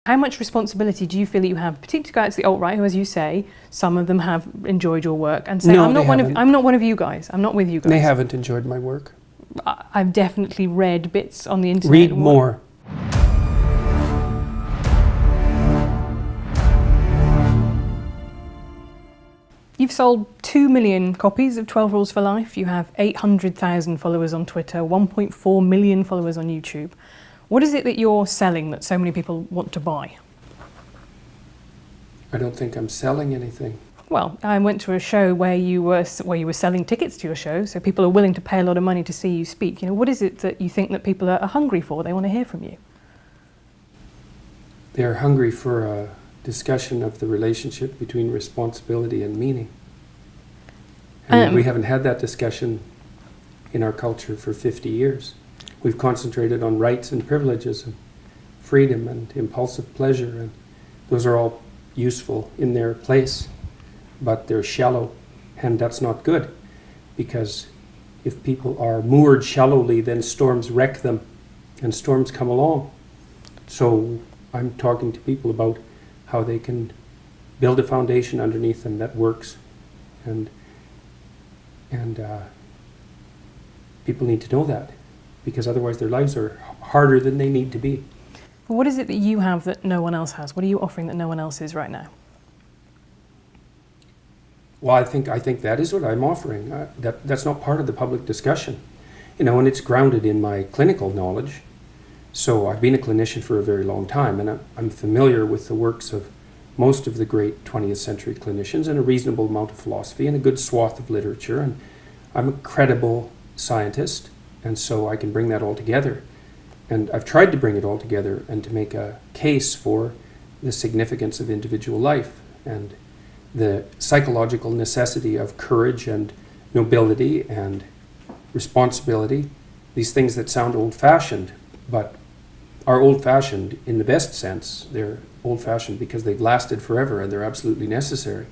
How much responsibility do you feel that you have, particularly guys, the alt-right, who, as you say, some of them have enjoyed your work, and say, No, I'm not one of you guys. I'm not with you guys. They haven't enjoyed my work. I've definitely read bits on the internet. Read more. You've sold 2 million copies of 12 Rules for Life. You have 800,000 followers on Twitter, 1.4 million followers on YouTube. What is it that you're selling that so many people want to buy? I don't think I'm selling anything. Well, I went to a show where you were selling tickets to your show, so people are willing to pay a lot of money to see you speak. You know, what is it that you think that people are hungry for? They want to hear from you. They're hungry for a discussion of the relationship between responsibility and meaning. And we haven't had that discussion in our culture for 50 years. We've concentrated on rights and privileges and freedom and impulsive pleasure, and those are all useful in their place, but they're shallow, and that's not good, because if people are moored shallowly, then storms wreck them, and storms come along. So I'm talking to people about how they can build a foundation underneath them that works, and people need to know that, because otherwise their lives are harder than they need to be. But what is it that you have that no one else has? What are you offering that no one else is right now? Well, I think that is what I'm offering. That's not part of the public discussion, you know, and it's grounded in my clinical knowledge. So I've been a clinician for a very long time, and I'm familiar with the works of most of the great 20th century clinicians, and a reasonable amount of philosophy and a good swath of literature, and I'm a credible scientist, and so I can bring that all together. And I've tried to bring it all together and to make a case for the significance of individual life and the psychological necessity of courage and nobility and responsibility, these things that sound old-fashioned, but are old-fashioned in the best sense. They're old-fashioned because they've lasted forever and they're absolutely necessary.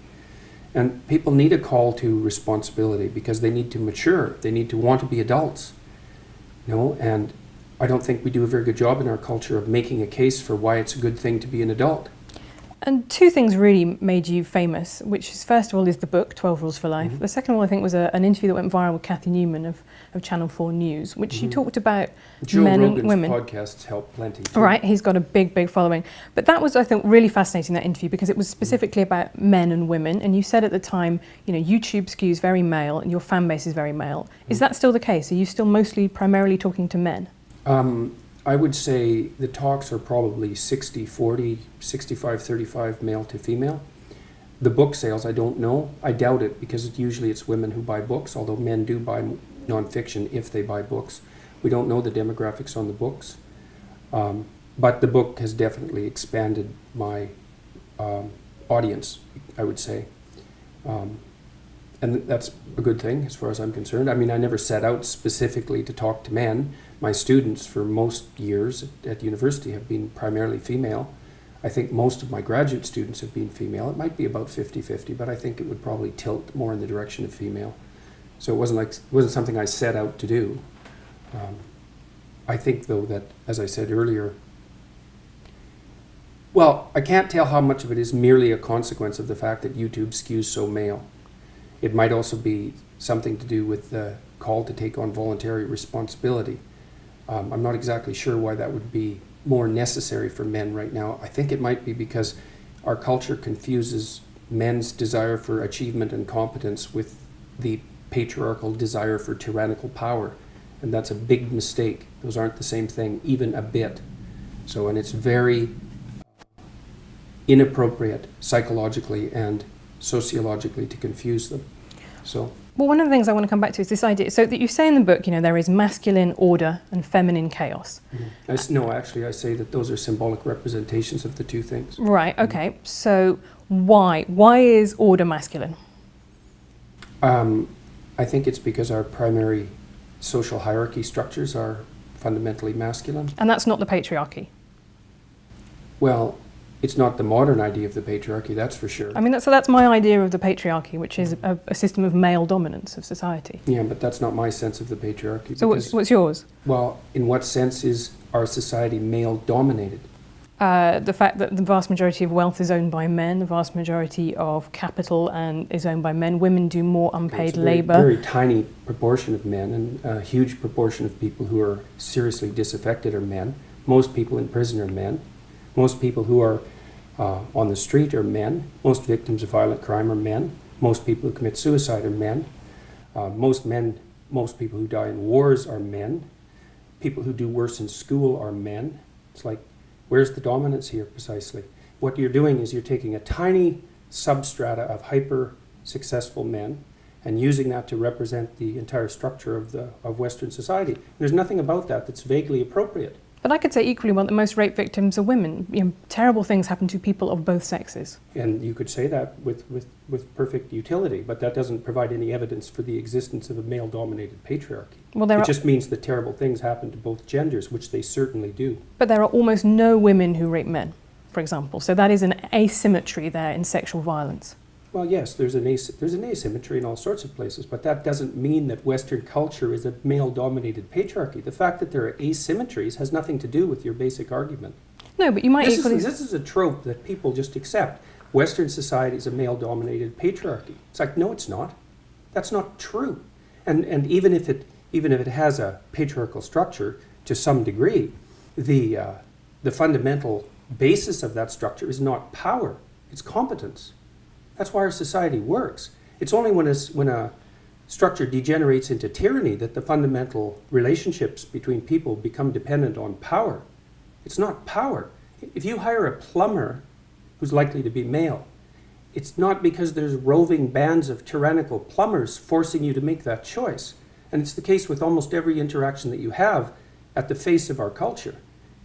And people need a call to responsibility because they need to mature. They need to want to be adults. You know, and I don't think we do a very good job in our culture of making a case for why it's a good thing to be an adult. And two things really made you famous, which is, first of all, is the book, 12 Rules for Life. Mm-hmm. The second one, I think, was an interview that went viral with Kathy Newman of Channel 4 News, which you talked about men and women. Joe Rogan's podcasts help plenty too. Right, he's got a big, big following. But that was, I think, really fascinating, that interview, because it was specifically about men and women. And you said at the time, you know, YouTube skews very male and your fan base is very male. Is that still the case? Are you still primarily talking to men? I would say the talks are probably 60-40, 65-35 male to female. The book sales, I don't know. I doubt it, because usually it's women who buy books, although men do buy nonfiction if they buy books. We don't know the demographics on the books. But the book has definitely expanded my audience, I would say. And that's a good thing as far as I'm concerned. I mean, I never set out specifically to talk to men. My students for most years at university have been primarily female. I think most of my graduate students have been female. It might be about 50-50, but I think it would probably tilt more in the direction of female. So it wasn't something I set out to do. I think, though, that, as I said earlier, well, I can't tell how much of it is merely a consequence of the fact that YouTube skews so male. It might also be something to do with the call to take on voluntary responsibility. I'm not exactly sure why that would be more necessary for men right now. I think it might be because our culture confuses men's desire for achievement and competence with the patriarchal desire for tyrannical power. And that's a big mistake. Those aren't the same thing, even a bit. So, and it's very inappropriate psychologically and sociologically to confuse them. So. Well, one of the things I want to come back to is this idea. So that you say in the book, you know, there is masculine order and feminine chaos. Mm-hmm. No, actually, I say that those are symbolic representations of the two things. Right. Okay. Mm-hmm. So why is order masculine? I think it's because our primary social hierarchy structures are fundamentally masculine. And that's not the patriarchy. Well, it's not the modern idea of the patriarchy, that's for sure. I mean, that's my idea of the patriarchy, which is a system of male dominance of society. Yeah, but that's not my sense of the patriarchy. So what's yours? Well, in what sense is our society male-dominated? The fact that the vast majority of wealth is owned by men, the vast majority of capital and is owned by men. Women do more unpaid labour. Very tiny proportion of men, and a huge proportion of people who are seriously disaffected are men. Most people in prison are men. Most people who are on the street are men. Most victims of violent crime are men. Most people who commit suicide are men. Most people who die in wars are men. People who do worse in school are men. It's like, where's the dominance here precisely? What you're doing is you're taking a tiny substrata of hyper-successful men and using that to represent the entire structure of Western society. There's nothing about that that's vaguely appropriate. But I could say equally well that most rape victims are women. You know, terrible things happen to people of both sexes. And you could say that with perfect utility, but that doesn't provide any evidence for the existence of a male-dominated patriarchy. Well, it just means that terrible things happen to both genders, which they certainly do. But there are almost no women who rape men, for example. So that is an asymmetry there in sexual violence. Well, yes, there's an asymmetry in all sorts of places, but that doesn't mean that Western culture is a male-dominated patriarchy. The fact that there are asymmetries has nothing to do with your basic argument. No, but you might This is a trope that people just accept. Western society is a male-dominated patriarchy. It's like, no, it's not. That's not true. And even if it has a patriarchal structure to some degree, the fundamental basis of that structure is not power, it's competence. That's why our society works. It's only when a structure degenerates into tyranny that the fundamental relationships between people become dependent on power. It's not power. If you hire a plumber who's likely to be male, it's not because there's roving bands of tyrannical plumbers forcing you to make that choice. And it's the case with almost every interaction that you have at the face of our culture.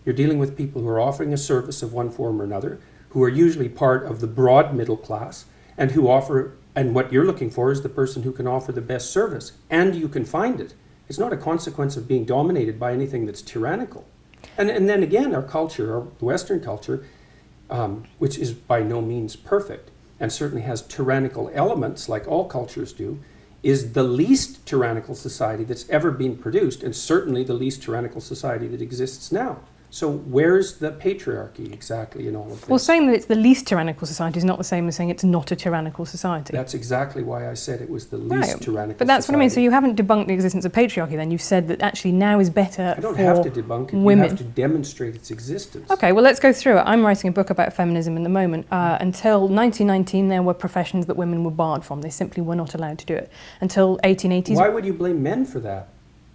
You're dealing with people who are offering a service of one form or another, who are usually part of the broad middle class, and what you're looking for is the person who can offer the best service, and you can find it. It's not a consequence of being dominated by anything that's tyrannical. And then again, our culture, our Western culture, which is by no means perfect, and certainly has tyrannical elements, like all cultures do, is the least tyrannical society that's ever been produced, and certainly the least tyrannical society that exists now. So where's the patriarchy exactly in all of this? Well, saying that it's the least tyrannical society is not the same as saying it's not a tyrannical society. That's exactly why I said it was the least tyrannical But that's society. what I mean. So you haven't debunked the existence of patriarchy then. You've said that actually now is better for women. I don't have to debunk it. You have to demonstrate its existence. Okay, well, let's go through it. I'm writing a book about feminism in the moment. Until 1919, there were professions that women were barred from. They simply were not allowed to do it. Until 1880s... Why would you blame men for that?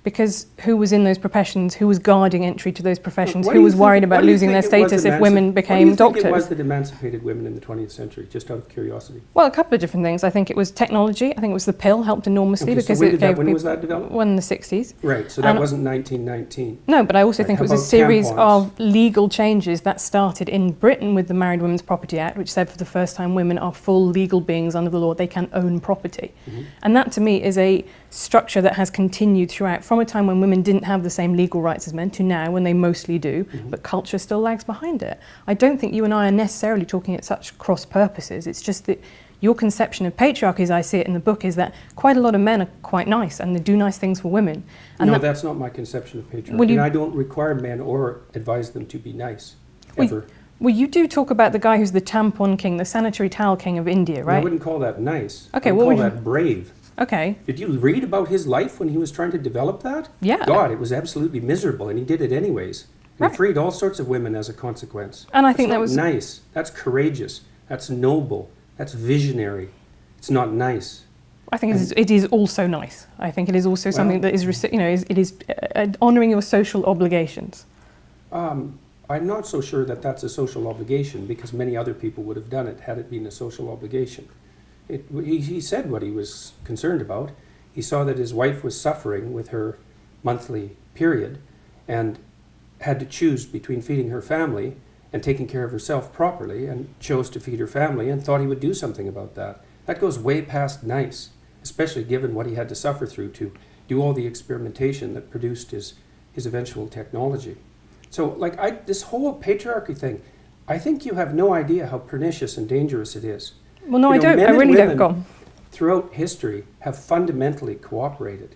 Because who was in those professions, who was guarding entry to those professions, who was worried about losing their status if women became doctors? What do you think it was that emancipated women in the 20th century, just out of curiosity? Well, a couple of different things. I think it was technology. I think it was the pill helped enormously because it gave when was that developed? Well, in the 60s. Right, so that wasn't 1919. No, but I also think it was a series of legal changes that started in Britain with the Married Women's Property Act, which said for the first time women are full legal beings under the law. They can own property. Mm-hmm. And that, to me, is a structure that has continued throughout, from a time when women didn't have the same legal rights as men to now when they mostly do, but culture still lags behind it. I don't think you and I are necessarily talking at such cross purposes. It's just that your conception of patriarchy, as I see it in the book, is that quite a lot of men are quite nice and they do nice things for women. And no, that's not my conception of patriarchy. And I don't require men or advise them to be nice, ever. Well, you do talk about the guy who's the tampon king, the sanitary towel king of India, right? I wouldn't call that nice. Okay, I would call that brave. Okay. Did you read about his life when he was trying to develop that? Yeah. God, it was absolutely miserable, and he did it anyways. And he freed all sorts of women as a consequence. And I think that was nice. That's courageous. That's noble. That's visionary. It's not nice. I think it is also nice. I think it is also something that is, it is honouring your social obligations. I'm not so sure that that's a social obligation, because many other people would have done it had it been a social obligation. He said what he was concerned about. He saw that his wife was suffering with her monthly period and had to choose between feeding her family and taking care of herself properly, and chose to feed her family and thought he would do something about that. That goes way past nice, especially given what he had to suffer through to do all the experimentation that produced his eventual technology. So this whole patriarchy thing, I think you have no idea how pernicious and dangerous it is. Well, no, I don't. I really don't. Go. Throughout history have fundamentally cooperated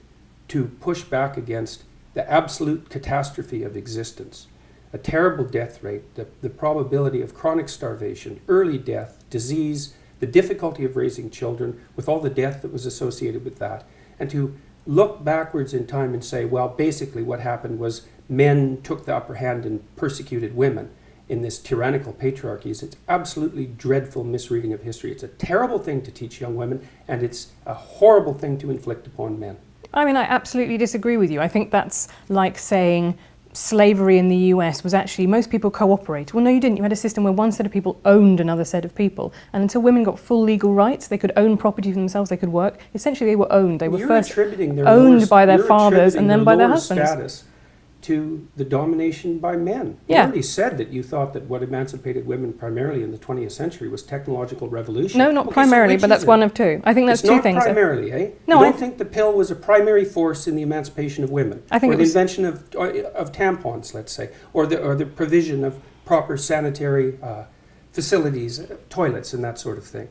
to push back against the absolute catastrophe of existence. a terrible death rate, the probability of chronic starvation, early death, disease, the difficulty of raising children, with all the death that was associated with that, and to look backwards in time and say, well, basically what happened was men took the upper hand and persecuted women in this tyrannical patriarchy. It's absolutely dreadful misreading of history. It's a terrible thing to teach young women, and it's a horrible thing to inflict upon men. I mean, I absolutely disagree with you. I think that's like saying slavery in the US was actually, most people cooperated. Well, no, you didn't. You had a system where one set of people owned another set of people. And until women got full legal rights, they could own property for themselves, they could work. Essentially, they were owned. They were first owned by their fathers and then by their husbands. Status to the domination by men. Yeah. You already said that you thought that what emancipated women primarily in the 20th century was technological revolution. No, not primarily, but that's one of two. I think that's two things. It's not primarily, eh? No, you don't think the pill was a primary force in the emancipation of women? I think or it the was invention of tampons, let's say, or the provision of proper sanitary facilities, toilets, and that sort of thing.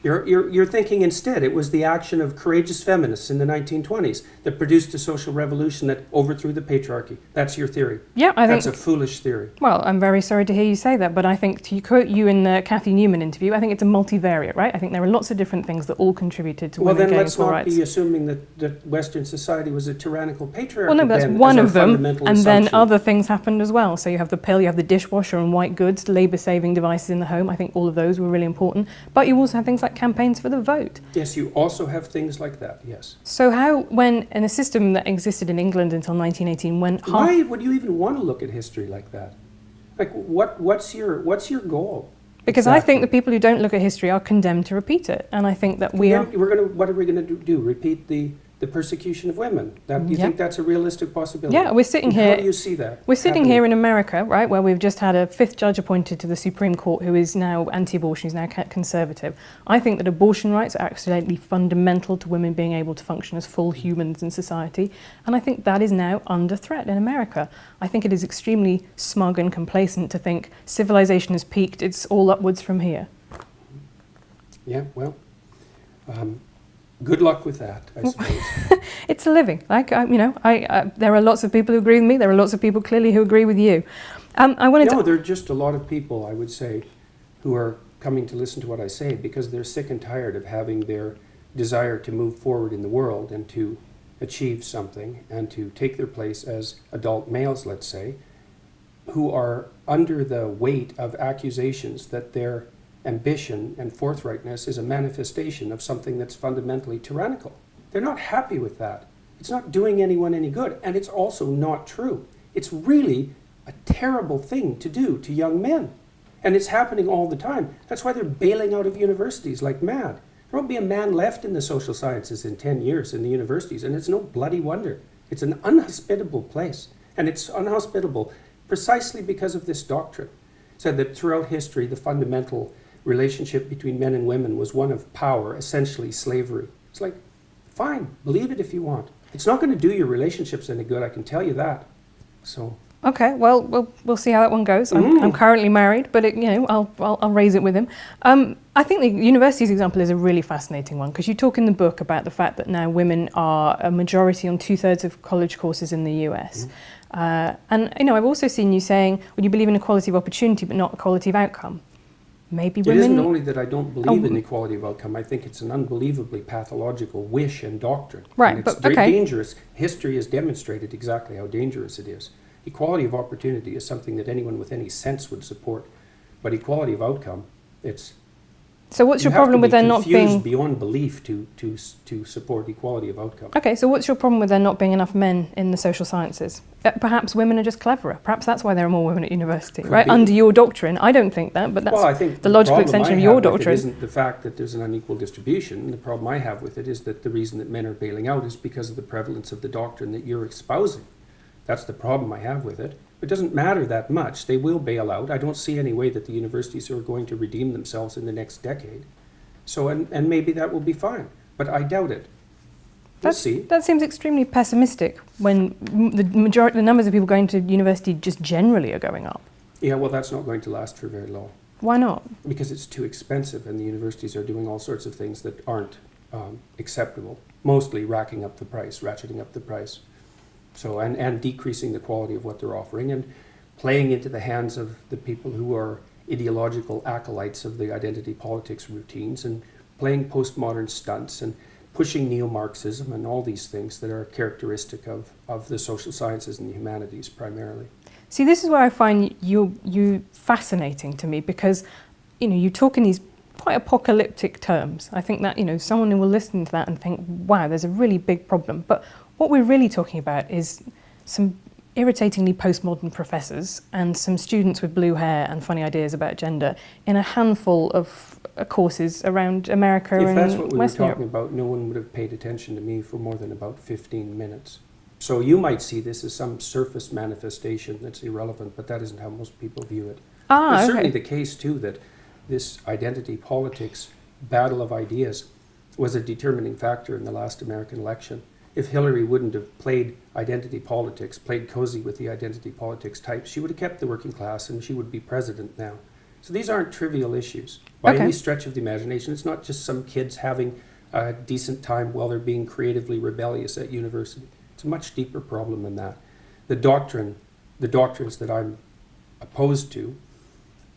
You're thinking instead it was the action of courageous feminists in the 1920s that produced a social revolution that overthrew the patriarchy. That's your theory. Yeah, I think that's a foolish theory. Well, I'm very sorry to hear you say that, but I think, to quote you in the Cathy Newman interview, I think it's a multivariate, right? I think there are lots of different things that all contributed to women gaining full rights. Well, then let's not be assuming that Western society was a tyrannical patriarchy. Well, no, that's one of them, and then other things happened as well. So you have the pill, you have the dishwasher and white goods, labour-saving devices in the home. I think all of those were really important. But you also have things like campaigns for the vote. Yes, you also have things like that, yes. So how, when in a system that existed in England until 1918, when why would you even want to look at history like that? Like, what's your goal? Because exactly. I think the people who don't look at history are condemned to repeat it, and I think that what are we going to do? Repeat the persecution of women? Do you think that's a realistic possibility? Yeah, we're sitting here. How do you see that? We're sitting here in America, right, where we've just had a 5th judge appointed to the Supreme Court who is now anti-abortion, who's now conservative. I think that abortion rights are absolutely fundamental to women being able to function as full humans in society, and I think that is now under threat in America. I think it is extremely smug and complacent to think civilization has peaked, it's all upwards from here. Yeah, well, good luck with that, I suppose. It's a living. There are lots of people who agree with me. There are lots of people clearly who agree with you. There are just a lot of people, I would say, who are coming to listen to what I say because they're sick and tired of having their desire to move forward in the world and to achieve something and to take their place as adult males, let's say, who are under the weight of accusations that their ambition and forthrightness is a manifestation of something that's fundamentally tyrannical. They're not happy with that. It's not doing anyone any good, and it's also not true. It's really a terrible thing to do to young men, and it's happening all the time. That's why they're bailing out of universities like mad. There won't be a man left in the social sciences in 10 years in the universities, and it's no bloody wonder. It's an unhospitable place, and it's unhospitable precisely because of this doctrine. Said that throughout history, the fundamental relationship between men and women was one of power, essentially slavery. It's like, fine, believe it if you want. It's not going to do your relationships any good, I can tell you that. So. Okay, well, we'll see how that one goes. I'm currently married, but I'll raise it with him. I think the universities example is a really fascinating one because you talk in the book about the fact that now women are a majority on 2/3 of college courses in the US. I've also seen you saying, well, you believe in equality of opportunity, but not equality of outcome. Maybe women. It isn't only that I don't believe in equality of outcome. I think it's an unbelievably pathological wish and doctrine. Right, and it's very dangerous. History has demonstrated exactly how dangerous it is. Equality of opportunity is something that anyone with any sense would support, but equality of outcome, it's. So what's your problem with there not being beyond belief to support equality of outcome? Okay, so what's your problem with there not being enough men in the social sciences? Perhaps women are just cleverer. Perhaps that's why there are more women at university, right? Under your doctrine, I don't think that, but that's I think the logical extension of your doctrine. It isn't the fact that there's an unequal distribution. The problem I have with it is that the reason that men are bailing out is because of the prevalence of the doctrine that you're espousing. That's the problem I have with it. It doesn't matter that much. They will bail out. I don't see any way that the universities are going to redeem themselves in the next decade. So, and maybe that will be fine, but I doubt it. We'll see. That seems extremely pessimistic when the numbers of people going to university just generally are going up. Yeah, well, that's not going to last for very long. Why not? Because it's too expensive, and the universities are doing all sorts of things that aren't acceptable. Mostly ratcheting up the price. So, and decreasing the quality of what they're offering. And playing into the hands of the people who are ideological acolytes of the identity politics routines and playing postmodern stunts and pushing neo-Marxism and all these things that are characteristic of the social sciences and the humanities primarily. See, this is where I find you fascinating to me, because you talk in these quite apocalyptic terms. I think that someone who will listen to that and think, wow, there's a really big problem. But what we're really talking about is some irritatingly postmodern professors and some students with blue hair and funny ideas about gender in a handful of courses around America and Western Europe. If that's what we were talking about, no one would have paid attention to me for more than about 15 minutes. So you might see this as some surface manifestation that's irrelevant, but that isn't how most people view it. It's certainly the case, too, that this identity politics battle of ideas was a determining factor in the last American election. If Hillary wouldn't have played identity politics, played cozy with the identity politics types, she would have kept the working class and she would be president now. So these aren't trivial issues by any stretch of the imagination. It's not just some kids having a decent time while they're being creatively rebellious at university. It's a much deeper problem than that. The doctrines that I'm opposed to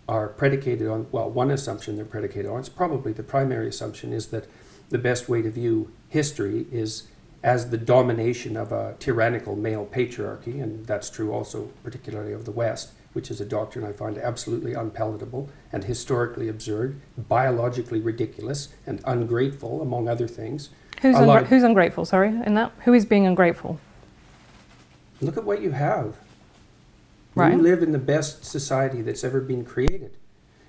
are predicated on, well, one assumption they're predicated on, it's probably the primary assumption, is that the best way to view history is as the domination of a tyrannical male patriarchy, and that's true also particularly of the West, which is a doctrine I find absolutely unpalatable and historically absurd, biologically ridiculous, and ungrateful, among other things. Who's ungrateful, sorry, in that? Who is being ungrateful? Look at what you have. Right. You live in the best society that's ever been created.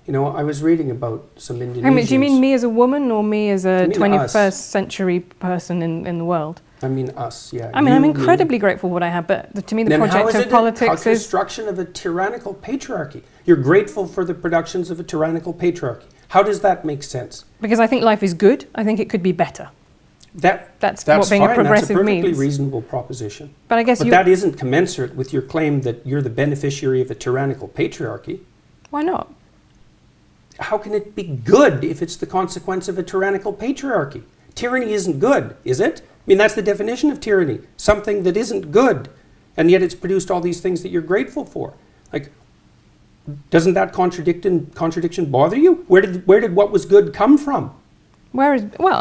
I was reading about some Indonesians. I mean, do you mean me as a woman or me as a 21st century person in the world? I mean us, yeah. I mean, I'm incredibly grateful for what I have, but to me the project of politics is... construction of a tyrannical patriarchy. You're grateful for the productions of a tyrannical patriarchy. How does that make sense? Because I think life is good. I think it could be better. That's what being fine. a progressive That's a means. perfectly reasonable proposition. But I guess that isn't commensurate with your claim that you're the beneficiary of a tyrannical patriarchy. Why not? How can it be good if it's the consequence of a tyrannical patriarchy? Tyranny isn't good, is it? I mean, that's the definition of tyranny. Something that isn't good, and yet it's produced all these things that you're grateful for. Like, doesn't that contradiction bother you? Where did what was good come from? I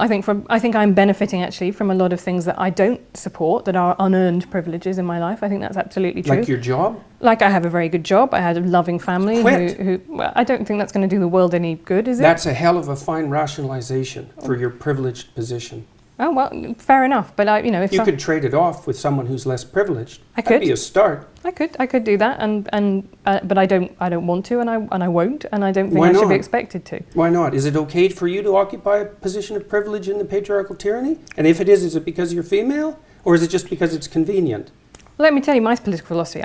think I'm benefiting actually from a lot of things that I don't support, that are unearned privileges in my life. I think that's absolutely true. Like your job? Like I have a very good job. I had a loving family. Well, I don't think that's going to do the world any good, is it? That's a hell of a fine rationalization for your privileged position. Oh, well, fair enough. But if you could trade it off with someone who's less privileged. That'd be a start. I could do that, but I don't want to, and I won't, and I don't think I should be expected to. Why not? Is it okay for you to occupy a position of privilege in the patriarchal tyranny? And if it is it because you're female, or is it just because it's convenient? Let me tell you my political philosophy.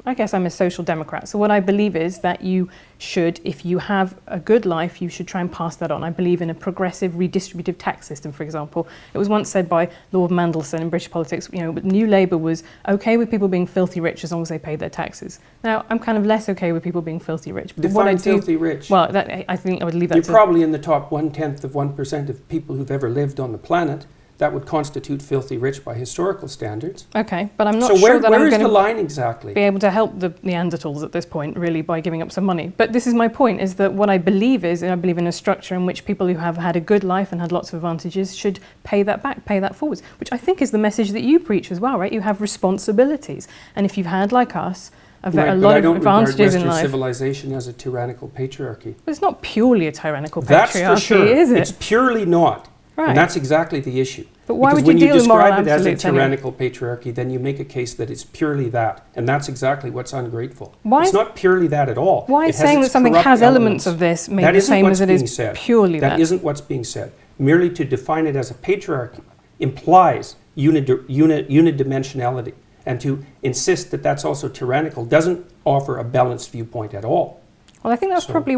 I guess I'm a social democrat. So what I believe is that you should, if you have a good life, you should try and pass that on. I believe in a progressive redistributive tax system, for example. It was once said by Lord Mandelson in British politics, New Labour was okay with people being filthy rich as long as they paid their taxes. Now, I'm kind of less okay with people being filthy rich. But Define filthy rich. Well, I think I would leave that You're probably in the top 1/10 of 1% of people who've ever lived on the planet. That would constitute filthy rich by historical standards. Okay, but I'm not sure that I'm going going the line exactly? Be able to help the Neanderthals at this point, really, by giving up some money. But this is my point, is that what I believe is, I believe in a structure in which people who have had a good life and had lots of advantages should pay that back, pay that forwards, which I think is the message that you preach as well, right? You have responsibilities. And if you've had, like us, a lot of advantages in life. Civilization as a tyrannical patriarchy. But it's not purely a tyrannical patriarchy, That's for sure. Is it? It's purely not. Right. And that's exactly the issue. But why because would you deal with moral when you describe it as a absolutes tyrannical patriarchy, then you make a case that it's purely that. And that's exactly what's ungrateful. It's is not purely that at all. Why is saying that something has elements of this mean the same as it is purely that? That isn't what's being said. Merely to define it as a patriarchy implies unidimensionality. And to insist that that's also tyrannical doesn't offer a balanced viewpoint at all. Well, I think that's probably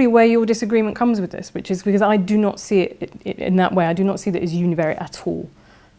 where your disagreement comes with this, which is because I do not see it in that way. I do not see that as univariate at all.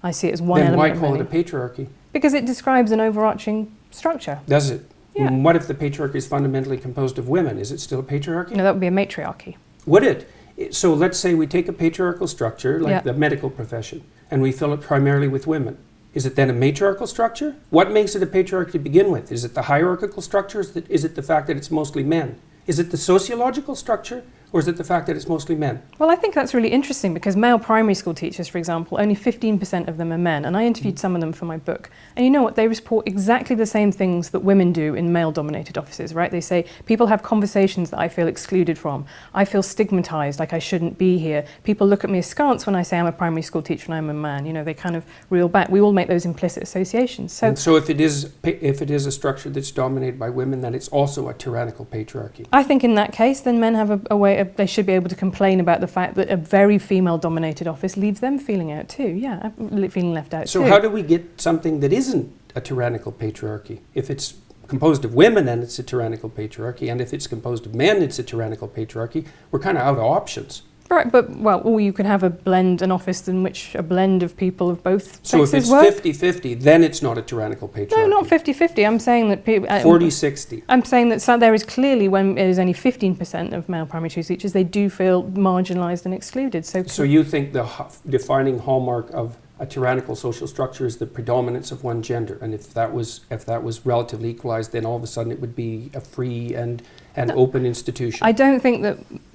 I see it as one element. Then why call it a patriarchy? Because it describes an overarching structure. Does it? Yeah. What if the patriarchy is fundamentally composed of women? Is it still a patriarchy? No, that would be a matriarchy. Would it? So let's say we take a patriarchal structure, like the medical profession, and we fill it primarily with women. Is it then a matriarchal structure? What makes it a patriarchy to begin with? Is it the hierarchical structure? Is it the fact that it's mostly men? Is it the sociological structure? Or is it the fact that it's mostly men? Well, I think that's really interesting because male primary school teachers, for example, only 15% of them are men. And I interviewed some of them for my book. And you know what? They report exactly the same things that women do in male-dominated offices, right? They say, people have conversations that I feel excluded from. I feel stigmatized, like I shouldn't be here. People look at me askance when I say I'm a primary school teacher and I'm a man. You know, they kind of reel back. We all make those implicit associations. So if it is a structure that's dominated by women, then it's also a tyrannical patriarchy. I think in that case, then men have a way of, they should be able to complain about the fact that a very female-dominated office leaves them feeling out too. Yeah, feeling left out too. So how do we get something that isn't a tyrannical patriarchy? If it's composed of women, then it's a tyrannical patriarchy, and if it's composed of men, it's a tyrannical patriarchy. We're kind of out of options. Right, but, well, or you could have an office in which a blend of people of both so sexes work. So work. if it's 50-50, then it's not a tyrannical patriarchy. No, not 50-50. I'm saying that people... 40-60. I'm saying that there is clearly, when it is only 15% of male primary school teachers, they do feel marginalised and excluded. So you think the defining hallmark of a tyrannical social structure is the predominance of one gender, and if that was relatively equalised, then all of a sudden it would be a free and open institution. I don't think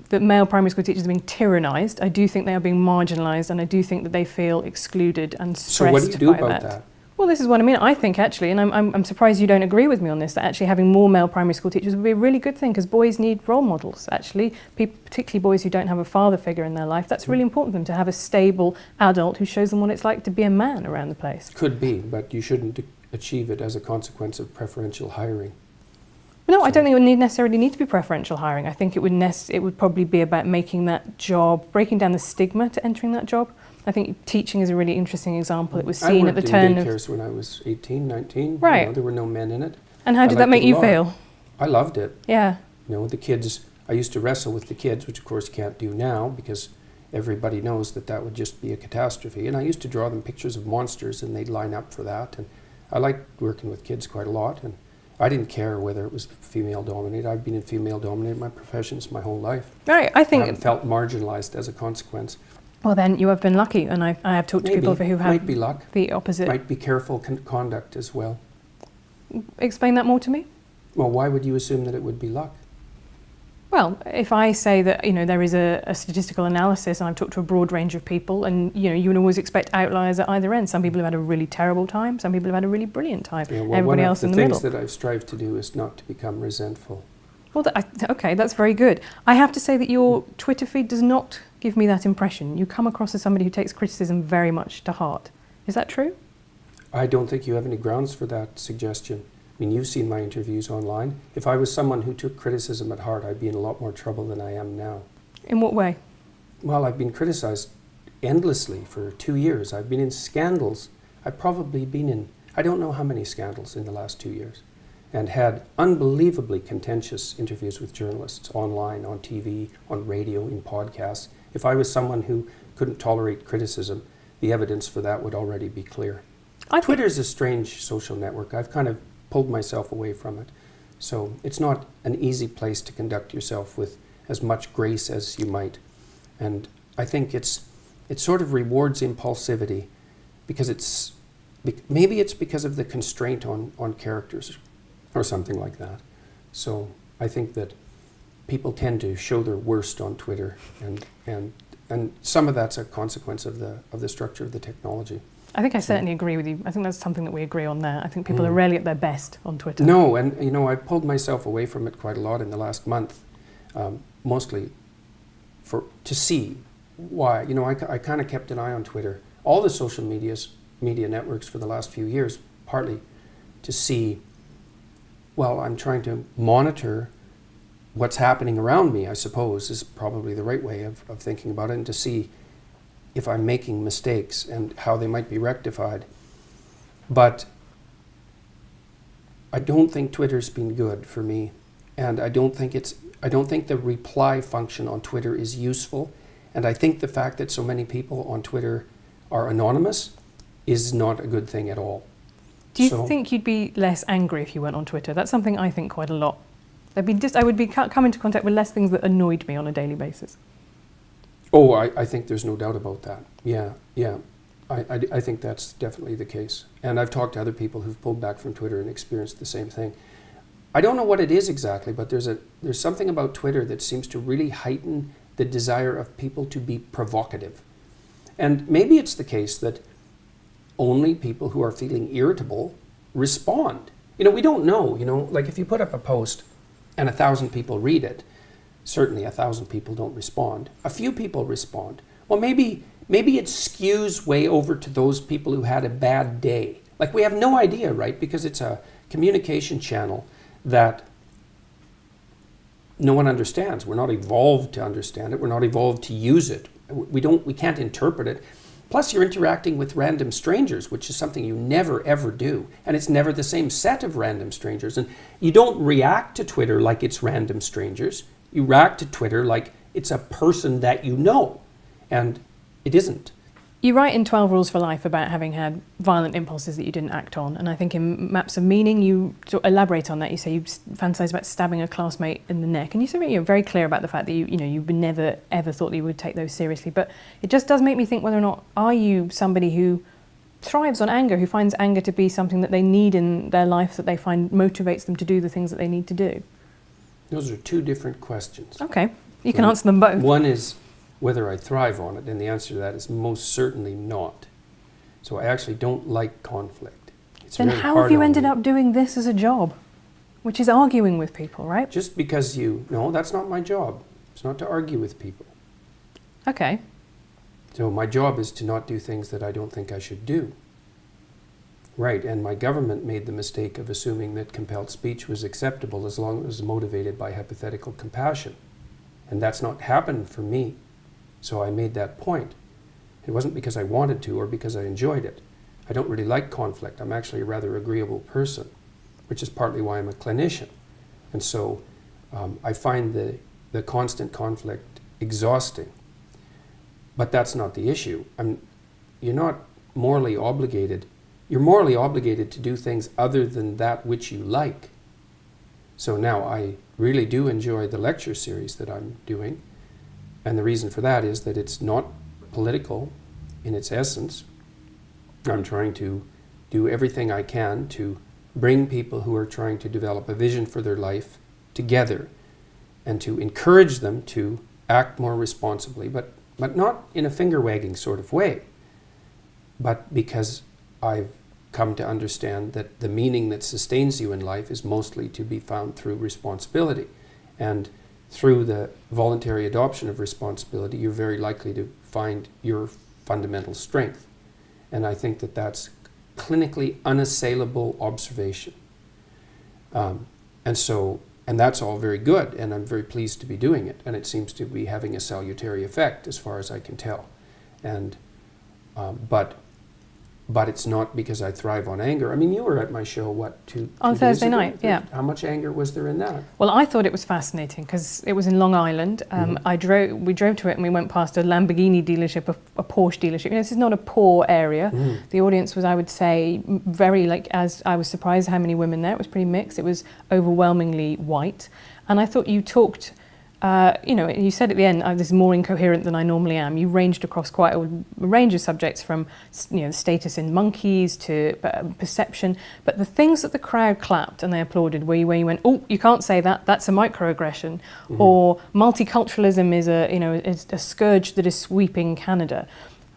that male primary school teachers are being tyrannised. I do think they are being marginalised, and I do think that they feel excluded and stressed by that. So what do you do about that? Well, this is what I mean. I think actually, and I'm surprised you don't agree with me on this, that actually having more male primary school teachers would be a really good thing, because boys need role models, actually. People, particularly boys who don't have a father figure in their life, that's really important for them to have a stable adult who shows them what it's like to be a man around the place. Could be, but you shouldn't achieve it as a consequence of preferential hiring. No, I don't think it would necessarily need to be preferential hiring. I think it would probably be about making that job, breaking down the stigma to entering that job. I think teaching is a really interesting example. It was seen at the turn of... I worked in daycares when I was 18, 19. Right. You know, there were no men in it. And how did that make you feel? I loved it. Yeah. You know, the kids, I used to wrestle with the kids, which of course can't do now because everybody knows that would just be a catastrophe. And I used to draw them pictures of monsters and they'd line up for that. And I liked working with kids quite a lot. And I didn't care whether it was female-dominated. I've been in female-dominated my professions my whole life. Right, I think... I haven't felt marginalised as a consequence. Well, then you have been lucky, and I have talked to people who have might be luck. The opposite. Might be careful conduct as well. Explain that more to me. Well, why would you assume that it would be luck? Well, if I say that, you know, there is a statistical analysis and I've talked to a broad range of people, and, you know, you can always expect outliers at either end. Some people have had a really terrible time, some people have had a really brilliant time. Yeah, well, everybody else in the middle. One of the things that I've strived to do is not to become resentful. Well, okay, that's very good. I have to say that your Twitter feed does not give me that impression. You come across as somebody who takes criticism very much to heart. Is that true? I don't think you have any grounds for that suggestion. I mean, you've seen my interviews online. If I was someone who took criticism at heart, I'd be in a lot more trouble than I am now. In what way? Well, I've been criticized endlessly for 2 years. I've been in scandals. I've probably been in, I don't know how many scandals in the last 2 years, and had unbelievably contentious interviews with journalists online, on TV, on radio, in podcasts. If I was someone who couldn't tolerate criticism, the evidence for that would already be clear. Twitter's a strange social network. I've kind of pulled myself away from it. So it's not an easy place to conduct yourself with as much grace as you might. And I think it sort of rewards impulsivity because maybe it's because of the constraint on characters or something like that. So I think that people tend to show their worst on Twitter, and some of that's a consequence of the structure of the technology. I think I certainly agree with you. I think that's something that we agree on there. I think people are rarely at their best on Twitter. No, and you know, I pulled myself away from it quite a lot in the last month, mostly to see why. You know, I kind of kept an eye on Twitter, all the social media networks for the last few years, partly to see, well, I'm trying to monitor what's happening around me, I suppose, is probably the right way of thinking about it, and to see if I'm making mistakes and how they might be rectified. But I don't think Twitter's been good for me, and I don't think the reply function on Twitter is useful, and I think the fact that so many people on Twitter are anonymous is not a good thing at all. Do you think you'd be less angry if you went on Twitter? That's something I think quite a lot. I would be come into contact with less things that annoyed me on a daily basis. Oh, I think there's no doubt about that. Yeah. I think that's definitely the case. And I've talked to other people who've pulled back from Twitter and experienced the same thing. I don't know what it is exactly, but there's something about Twitter that seems to really heighten the desire of people to be provocative. And maybe it's the case that only people who are feeling irritable respond. We don't know, like if you put up a post and 1,000 people read it, certainly 1,000 people don't respond. A few people respond. Well, maybe it skews way over to those people who had a bad day. Like we have no idea, right? Because it's a communication channel that no one understands. We're not evolved to understand it. We're not evolved to use it. We can't interpret it. Plus you're interacting with random strangers, which is something you never ever do. And it's never the same set of random strangers. And you don't react to Twitter like it's random strangers. You react to Twitter like it's a person that you know. And it isn't. You write in 12 Rules for Life about having had violent impulses that you didn't act on. And I think in Maps of Meaning, you sort of elaborate on that. You say you fantasize about stabbing a classmate in the neck. And you say you're very clear about the fact that you've never, ever thought that you would take those seriously. But it just does make me think whether or not are you somebody who thrives on anger, who finds anger to be something that they need in their life, that they find motivates them to do the things that they need to do? Those are two different questions. Okay, you can answer them both. One is whether I thrive on it, and the answer to that is most certainly not. So I actually don't like conflict. It's then very how hard have you on ended me. up doing this as a job, which is arguing with people, right? Just because no, that's not my job. It's not to argue with people. Okay. So my job is to not do things that I don't think I should do. Right, and my government made the mistake of assuming that compelled speech was acceptable as long as it was motivated by hypothetical compassion. And that's not happened for me. So I made that point. It wasn't because I wanted to or because I enjoyed it. I don't really like conflict. I'm actually a rather agreeable person, which is partly why I'm a clinician. And so I find the constant conflict exhausting. But that's not the issue. You're not morally obligated. You're morally obligated to do things other than that which you like. So now I really do enjoy the lecture series that I'm doing. And the reason for that is that it's not political in its essence. I'm trying to do everything I can to bring people who are trying to develop a vision for their life together and to encourage them to act more responsibly, but not in a finger-wagging sort of way, but because I've come to understand that the meaning that sustains you in life is mostly to be found through responsibility. And through the voluntary adoption of responsibility, you're very likely to find your fundamental strength. And I think that that's clinically unassailable observation. And that's all very good, and I'm very pleased to be doing it. And it seems to be having a salutary effect as far as I can tell. And but it's not because I thrive on anger. I mean, you were at my show, two on days Thursday ago? night, yeah. How much anger was there in that? Well, I thought it was fascinating because it was in Long Island. We drove to it and we went past a Lamborghini dealership, a Porsche dealership. This is not a poor area. The audience was, I would say, very as I was surprised how many women there. It was pretty mixed. It was overwhelmingly white. And I thought you talked, you said at the end, this is more incoherent than I normally am. You ranged across quite a range of subjects from, status in monkeys to perception. But the things that the crowd clapped and they applauded where you went, oh, you can't say that, that's a microaggression. Or multiculturalism is a scourge that is sweeping Canada.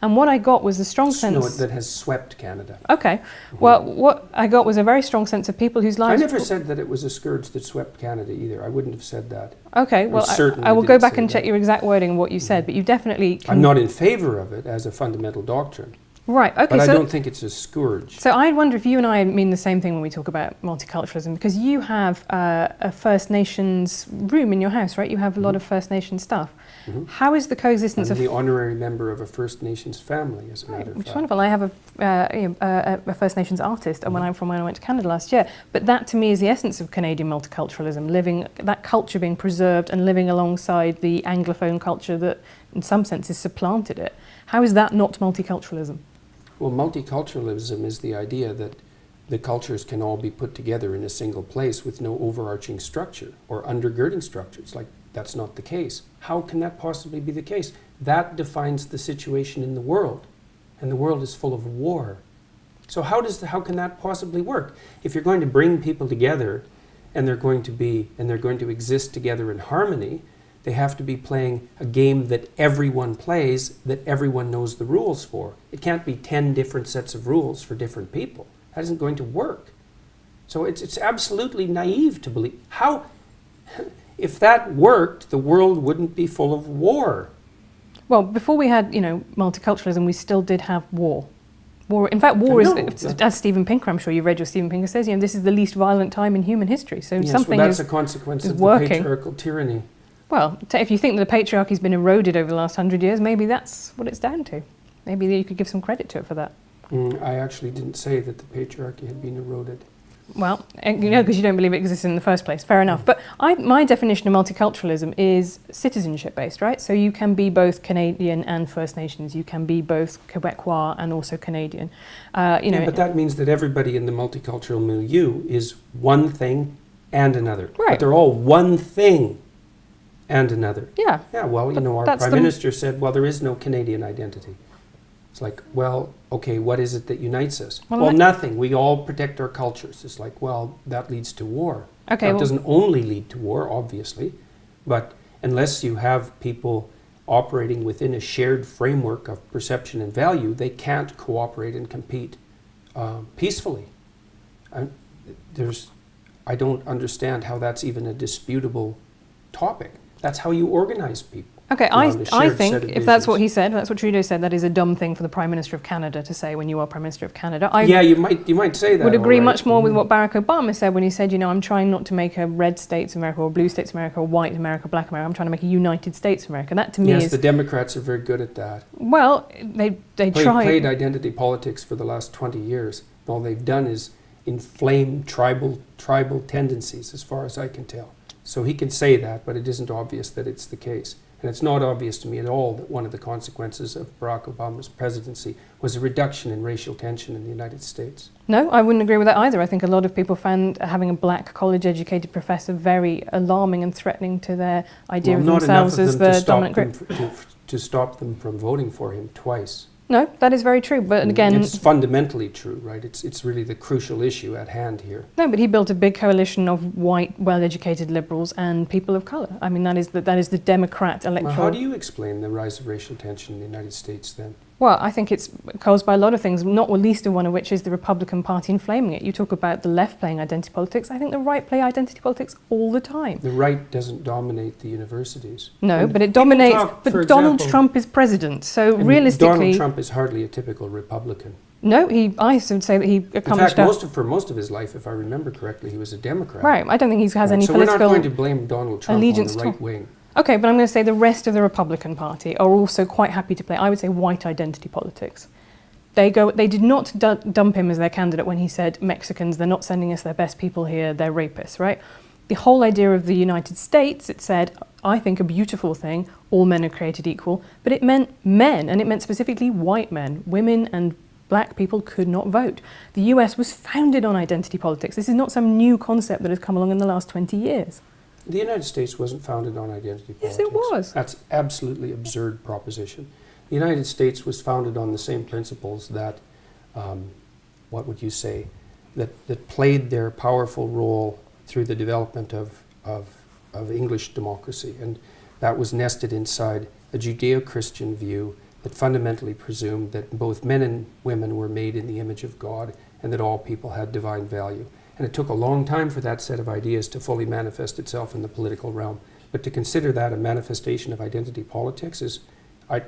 And what I got was a strong sense... No, that has swept Canada. Okay. Well, what I got was a very strong sense of people whose lives... I never said that it was a scourge that swept Canada either. I wouldn't have said that. Okay, well, I will go back and check your exact wording of what you said, but you definitely... I'm not in favor of it as a fundamental doctrine. Right, okay. But I don't think it's a scourge. So I wonder if you and I mean the same thing when we talk about multiculturalism, because you have a First Nations room in your house, right? You have a lot of First Nations stuff. How is the coexistence I'm the honorary member of a First Nations family, as a matter of fact. Which is wonderful. I have a First Nations artist when I went to Canada last year. But that, to me, is the essence of Canadian multiculturalism, that culture being preserved and living alongside the Anglophone culture that, in some senses, supplanted it. How is that not multiculturalism? Well, multiculturalism is the idea that the cultures can all be put together in a single place with no overarching structure or undergirding structures. That's not the case. How can that possibly be the case? That defines the situation in the world. and the world is full of war. So how can that possibly work? If you're going to bring people together and they're going to exist together in harmony, they have to be playing a game that everyone plays, that everyone knows the rules for. It can't be 10 different sets of rules for different people. That isn't going to work. So it's absolutely naive to believe. How, if that worked, the world wouldn't be full of war. Well, before we had, multiculturalism, we still did have war. In fact, war is, as Steven Pinker, I'm sure you read what Steven Pinker says, this is the least violent time in human history. So yes, something that's is a consequence is of working. the patriarchal tyranny. Well, if you think that the patriarchy's been eroded over the last 100 years, maybe that's what it's down to. Maybe you could give some credit to it for that. I actually didn't say that the patriarchy had been eroded. Well, because you don't believe it exists in the first place. Fair enough. But my definition of multiculturalism is citizenship-based, right? So you can be both Canadian and First Nations. You can be both Quebecois and also Canadian. But that means that everybody in the multicultural milieu is one thing and another. Right. But they're all one thing and another. Yeah. Yeah, well, our Prime Minister said, well, there is no Canadian identity. It's like, well, okay, what is it that unites us? Well, nothing. We all protect our cultures. It's like, well, that leads to war. Okay, It doesn't only lead to war, obviously, but unless you have people operating within a shared framework of perception and value, they can't cooperate and compete peacefully. I don't understand how that's even a disputable topic. That's how you organize people. Okay, I think if that's what he said, that's what Trudeau said, that is a dumb thing for the Prime Minister of Canada to say when you are Prime Minister of Canada. You might say that. Would agree much more with what Barack Obama said when he said, I'm trying not to make a red states America or blue states America or white America, black America. I'm trying to make a United States America. That to me is... Yes, the Democrats are very good at that. Well, they played identity politics for the last 20 years. All they've done is inflame tribal tendencies, as far as I can tell. So he can say that, but it isn't obvious that it's the case. And it's not obvious to me at all that one of the consequences of Barack Obama's presidency was a reduction in racial tension in the United States. No, I wouldn't agree with that either. I think a lot of people found having a black college-educated professor very alarming and threatening to their idea of themselves as the dominant group. To stop them from voting for him twice. No, that is very true. But again, it's fundamentally true, right? It's really the crucial issue at hand here. No, but he built a big coalition of white, well-educated liberals and people of colour. I mean, that is the Democrat electoral. Well, how do you explain the rise of racial tension in the United States then? Well, I think it's caused by a lot of things, not least of one of which is the Republican Party inflaming it. You talk about the left playing identity politics. I think the right play identity politics all the time. The right doesn't dominate the universities. No, but it dominates. But Donald Trump is president, so realistically, Donald Trump is hardly a typical Republican. No, I would say that he accomplished. In fact, for most of his life, if I remember correctly, he was a Democrat. Right. I don't think he has any so political. So we're not going to blame Donald Trump on the right wing. Okay, but I'm going to say the rest of the Republican Party are also quite happy to play, I would say, white identity politics. They did not dump him as their candidate when he said, Mexicans, they're not sending us their best people here, they're rapists, right? The whole idea of the United States, it said, I think a beautiful thing, all men are created equal, but it meant men, and it meant specifically white men. Women and black people could not vote. The US was founded on identity politics. This is not some new concept that has come along in the last 20 years. The United States wasn't founded on identity politics. Yes, it was. That's absolutely absurd proposition. The United States was founded on the same principles that, what would you say, that played their powerful role through the development of English democracy. And that was nested inside a Judeo-Christian view that fundamentally presumed that both men and women were made in the image of God and that all people had divine value. And it took a long time for that set of ideas to fully manifest itself in the political realm. But to consider that a manifestation of identity politics is, I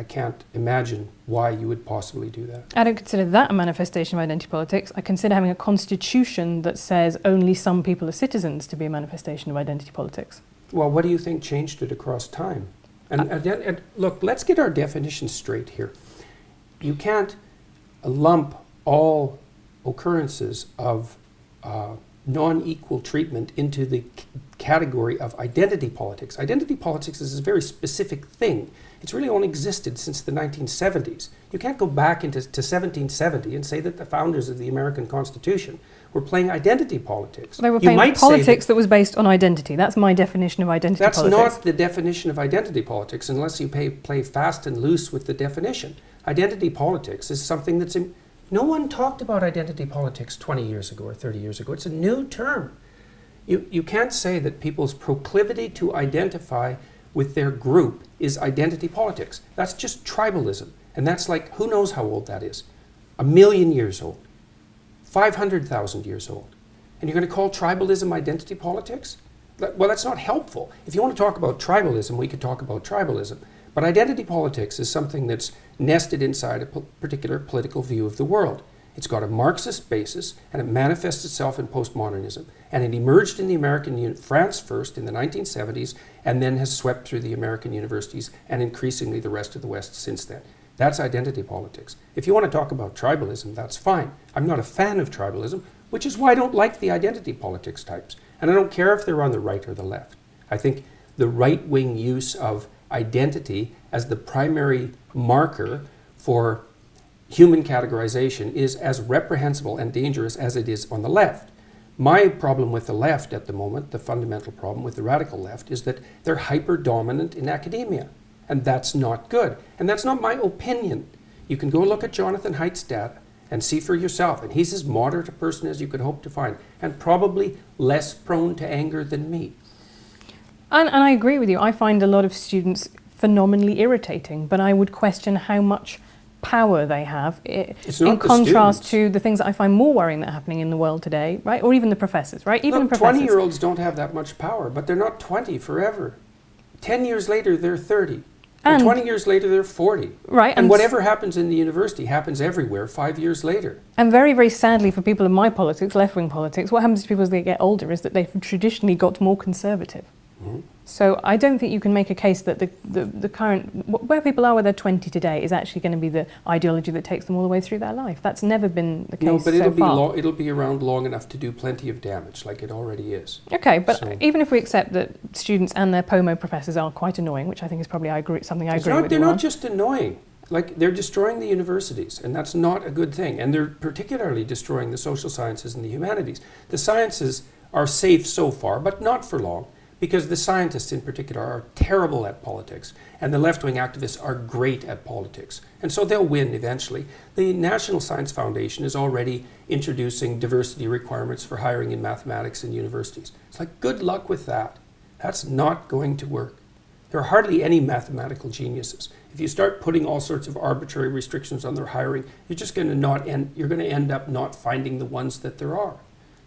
can't imagine why you would possibly do that. I don't consider that a manifestation of identity politics. I consider having a constitution that says only some people are citizens to be a manifestation of identity politics. Well, what do you think changed it across time? And look, let's get our definitions straight here. You can't lump all occurrences of non-equal treatment into the category of identity politics. Identity politics is a very specific thing. It's really only existed since the 1970s. You can't go back into 1770 and say that the founders of the American Constitution were playing identity politics. They were playing politics that was based on identity. That's my definition of identity politics. That's not the definition of identity politics unless you play fast and loose with the definition. identity politics is something that's no one talked about identity politics 20 years ago or 30 years ago. It's a new term. You can't say that people's proclivity to identify with their group is identity politics. That's just tribalism. And that's like, who knows how old that is? 1,000,000 years old. 500,000 years old. And you're going to call tribalism identity politics? Well, that's not helpful. If you want to talk about tribalism, we could talk about tribalism. But identity politics is something that's nested inside a particular political view of the world. It's got a Marxist basis, and it manifests itself in postmodernism. And it emerged in the American France first in the 1970s, and then has swept through the American universities and increasingly the rest of the West since then. That's identity politics. If you want to talk about tribalism, that's fine. I'm not a fan of tribalism, which is why I don't like the identity politics types. And I don't care if they're on the right or the left. I think the right-wing use of identity as the primary marker for human categorization is as reprehensible and dangerous as it is on the left. My problem with the left at the moment, the fundamental problem with the radical left, is that they're hyper-dominant in academia. And that's not good. And that's not my opinion. You can go look at Jonathan Haidt's data and see for yourself. And he's as moderate a person as you could hope to find, and probably less prone to anger than me. And I agree with you. I find a lot of students phenomenally irritating, but I would question how much power they have in contrast to the things that I find more worrying that are happening in the world today, right? Or even the professors, right? Even Look, the professors. 20-year-olds don't have that much power, but they're not 20 forever. 10 years later, they're 30. And 20 years later, they're 40. Right. And whatever happens in the university happens everywhere 5 years later. And very, very sadly for people in my politics, left-wing politics, what happens to people as they get older is that they've traditionally got more conservative. Mm-hmm. So I don't think you can make a case that the current, where people are where they're 20 today is actually going to be the ideology that takes them all the way through their life. That's never been the case so far. No, but it'll be around long enough to do plenty of damage, like it already is. Okay, but even if we accept that students and their POMO professors are quite annoying, which I think is probably something I agree with. They're not just annoying. Like, they're destroying the universities, and that's not a good thing. And they're particularly destroying the social sciences and the humanities. The sciences are safe so far, but not for long, because the scientists in particular are terrible at politics, and the left-wing activists are great at politics. And so they'll win eventually. The National Science Foundation is already introducing diversity requirements for hiring in mathematics in universities. It's like, good luck with that. That's not going to work. There are hardly any mathematical geniuses. If you start putting all sorts of arbitrary restrictions on their hiring, you're just going to end up not finding the ones that there are.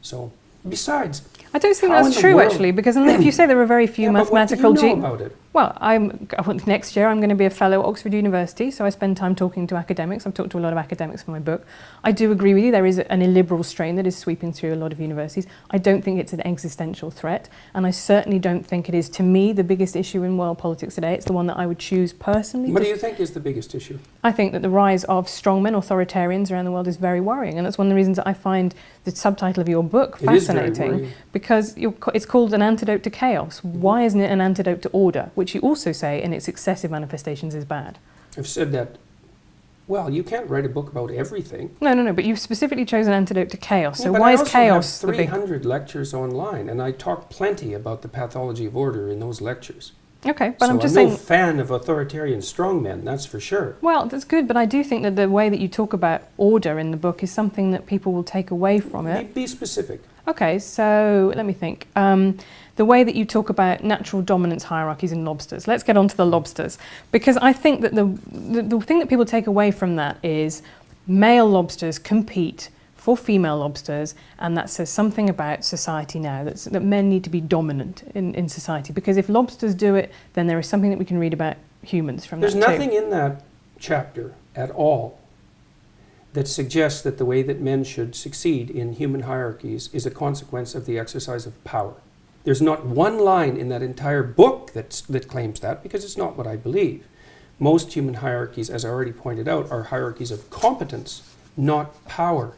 So, besides, I don't think that's true, actually, because if you say there are very few mathematical geniuses. What do you know about it? Well, next year I'm going to be a fellow at Oxford University, so I spend time talking to academics. I've talked to a lot of academics for my book. I do agree with you, there is an illiberal strain that is sweeping through a lot of universities. I don't think it's an existential threat, and I certainly don't think it is, to me, the biggest issue in world politics today. It's the one that I would choose personally. What do you think is the biggest issue? I think that the rise of strongmen, authoritarians around the world is very worrying, and that's one of the reasons that I find the subtitle of your book fascinating, because it's called An Antidote to Chaos. Why isn't it an antidote to order, which you also say in its excessive manifestations is bad? I've said that. Well, you can't write a book about everything. No, but you've specifically chosen Antidote to Chaos. So yeah, why is chaos the big... I also have 300 lectures online, and I talk plenty about the pathology of order in those lectures. Okay, but so I'm just saying... I'm no fan of authoritarian strongmen, that's for sure. Well, that's good, but I do think that the way that you talk about order in the book is something that people will take away from it. Be specific. Okay, so let me think. The way that you talk about natural dominance hierarchies in lobsters. Let's get on to the lobsters. Because I think that the thing that people take away from that is male lobsters compete for female lobsters, and that says something about society now, that men need to be dominant in society. Because if lobsters do it, then there is something that we can read about humans from that too. There's nothing in that chapter at all that suggests that the way that men should succeed in human hierarchies is a consequence of the exercise of power. There's not one line in that entire book that claims that, because it's not what I believe. Most human hierarchies, as I already pointed out, are hierarchies of competence, not power.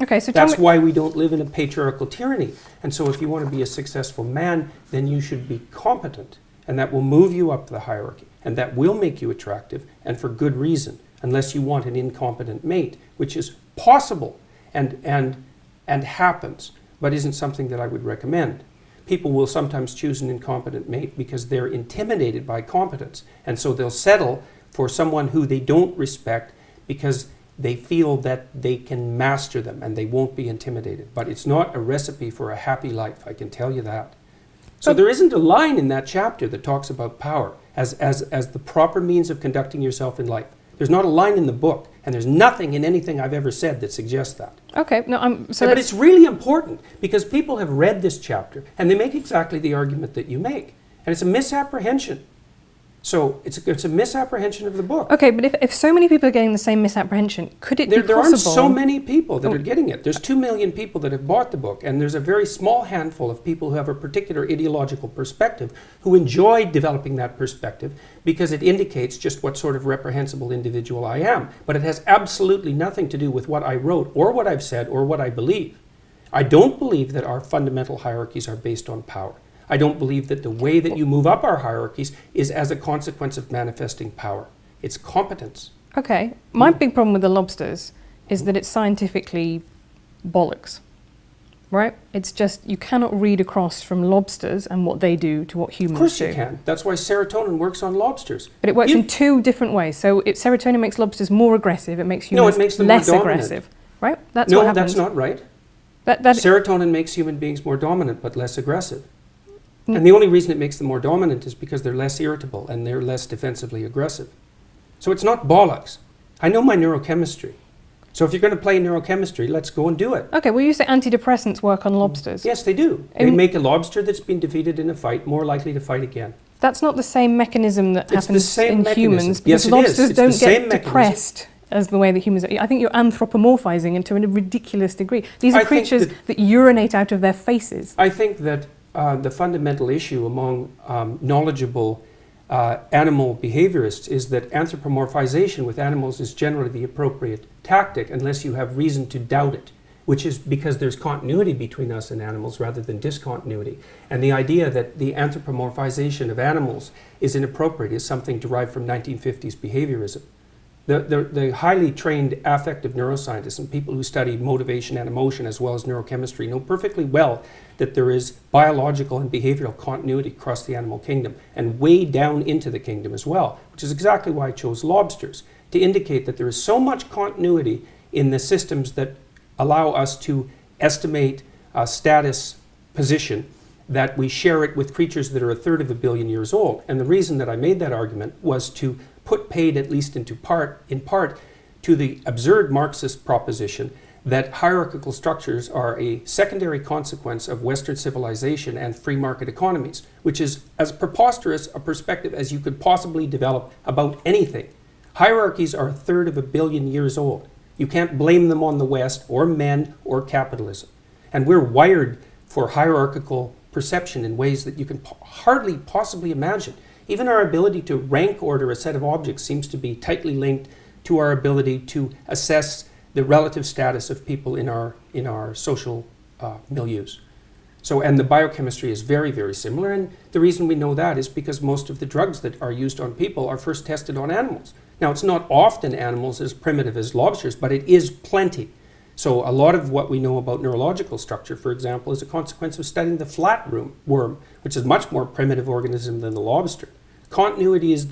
Okay, so that's why we don't live in a patriarchal tyranny. And so if you want to be a successful man, then you should be competent, and that will move you up the hierarchy, and that will make you attractive, and for good reason, unless you want an incompetent mate, which is possible and happens, but isn't something that I would recommend. People will sometimes choose an incompetent mate because they're intimidated by competence, and so they'll settle for someone who they don't respect because they feel that they can master them and they won't be intimidated. But it's not a recipe for a happy life, I can tell you that. So there isn't a line in that chapter that talks about power as the proper means of conducting yourself in life. There's not a line in the book, and there's nothing in anything I've ever said that suggests that. Okay, no, but it's really important because people have read this chapter and they make exactly the argument that you make. And it's a misapprehension. So it's a misapprehension of the book. Okay, but if so many people are getting the same misapprehension, could it be possible? There aren't so many people that are getting it. There's 2 million people that have bought the book, and there's a very small handful of people who have a particular ideological perspective who enjoy developing that perspective because it indicates just what sort of reprehensible individual I am. But it has absolutely nothing to do with what I wrote or what I've said or what I believe. I don't believe that our fundamental hierarchies are based on power. I don't believe that the way that you move up our hierarchies is as a consequence of manifesting power. It's competence. Okay. My big problem with the lobsters is that it's scientifically bollocks, right? It's just, you cannot read across from lobsters and what they do to what humans do. Of course you can. That's why serotonin works on lobsters. But it works in 2 different ways. So serotonin makes lobsters more aggressive, it makes humans less aggressive, right? That's what happens. No, that's not right. Serotonin makes human beings more dominant but less aggressive. And the only reason it makes them more dominant is because they're less irritable and they're less defensively aggressive. So it's not bollocks. I know my neurochemistry. So if you're going to play neurochemistry, let's go and do it. Okay, well you say antidepressants work on lobsters. Yes, they do. They make a lobster that's been defeated in a fight more likely to fight again. That's not the same mechanism that happens in humans. Yes, because lobsters don't get depressed as the way that humans are. I think you're anthropomorphizing into a ridiculous degree. These are creatures that urinate out of their faces. I think that the fundamental issue among knowledgeable animal behaviorists is that anthropomorphization with animals is generally the appropriate tactic unless you have reason to doubt it, which is because there's continuity between us and animals rather than discontinuity. And the idea that the anthropomorphization of animals is inappropriate is something derived from 1950s behaviorism. The highly trained affective neuroscientists and people who study motivation and emotion as well as neurochemistry know perfectly well that there is biological and behavioral continuity across the animal kingdom and way down into the kingdom as well, which is exactly why I chose lobsters, to indicate that there is so much continuity in the systems that allow us to estimate status position that we share it with creatures that are 1/3 of a billion years old. And the reason that I made that argument was to put paid at least in part to the absurd Marxist proposition that hierarchical structures are a secondary consequence of Western civilization and free market economies, which is as preposterous a perspective as you could possibly develop about anything. Hierarchies are 1/3 of a billion years old. You can't blame them on the West or men or capitalism. And we're wired for hierarchical perception in ways that you can hardly possibly imagine. Even our ability to rank order a set of objects seems to be tightly linked to our ability to assess the relative status of people in our social milieus. So, and the biochemistry is very, very similar. And the reason we know that is because most of the drugs that are used on people are first tested on animals. Now, it's not often animals as primitive as lobsters, but it is plenty. So a lot of what we know about neurological structure, for example, is a consequence of studying the flatworm, which is a much more primitive organism than the lobster. Continuity is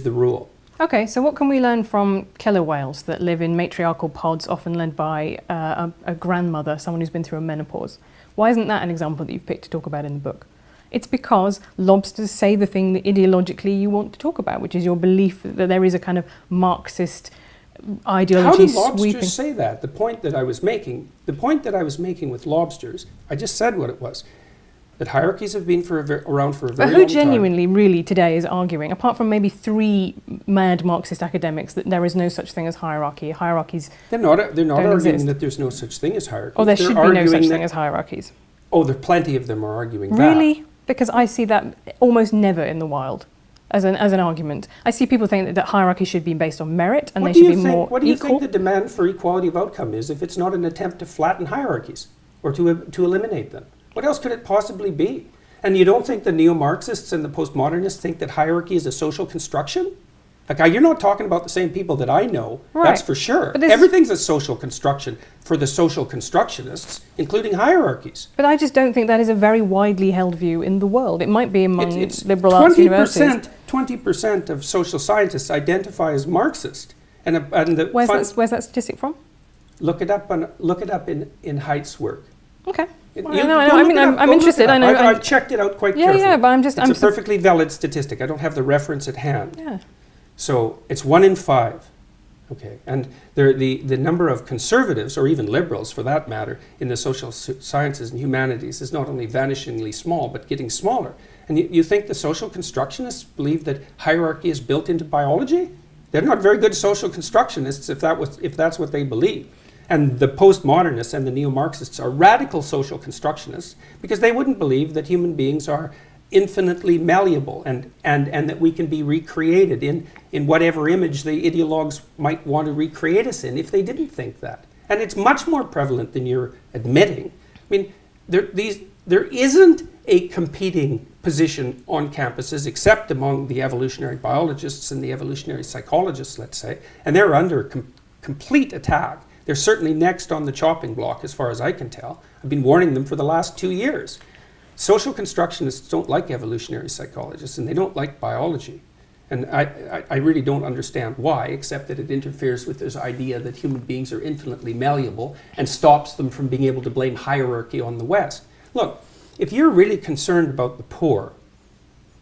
the rule. Okay, so what can we learn from killer whales that live in matriarchal pods, often led by a grandmother, someone who's been through a menopause? Why isn't that an example that you've picked to talk about in the book? It's because lobsters say the thing that ideologically you want to talk about, which is your belief that there is a kind of Marxist ideology sweeping. How do lobsters say that? The point that I was making with lobsters, I just said what it was. That hierarchies have been around for a very long time. But who genuinely, really, today is arguing, apart from maybe 3 mad Marxist academics, that there is no such thing as hierarchy? Hierarchies They're not arguing exist. that there's no such thing as hierarchy. Or there should be no such thing as hierarchies. Oh, there plenty of them are arguing that. Really? Because I see that almost never in the wild as an argument. I see people think that hierarchy should be based on merit and they should be more equal. What do you think the demand for equality of outcome is if it's not an attempt to flatten hierarchies or to eliminate them? What else could it possibly be? And you don't think the neo-Marxists and the postmodernists think that hierarchy is a social construction? Like, you're not talking about the same people that I know, right. That's for sure. Everything's a social construction for the social constructionists, including hierarchies. But I just don't think that is a very widely held view in the world. It might be among liberal arts universities. 20% of social scientists identify as Marxist. Where's that statistic from? Look it up in Haidt's work. Okay. I'm interested. I've checked it out quite carefully. Yeah, but it's a perfectly valid statistic. I don't have the reference at hand. Yeah. So it's 1 in 5. Okay, and the number of conservatives, or even liberals for that matter, in the social sciences and humanities is not only vanishingly small, but getting smaller. And you think the social constructionists believe that hierarchy is built into biology? They're not very good social constructionists if that's what they believe. And the postmodernists and the neo-Marxists are radical social constructionists because they wouldn't believe that human beings are infinitely malleable and that we can be recreated in whatever image the ideologues might want to recreate us in if they didn't think that. And it's much more prevalent than you're admitting. I mean, there isn't a competing position on campuses except among the evolutionary biologists and the evolutionary psychologists, let's say, and they're under complete attack. They're certainly next on the chopping block as far as I can tell. I've been warning them for the last 2 years. Social constructionists don't like evolutionary psychologists and they don't like biology. And I really don't understand why, except that it interferes with this idea that human beings are infinitely malleable and stops them from being able to blame hierarchy on the West. Look, if you're really concerned about the poor,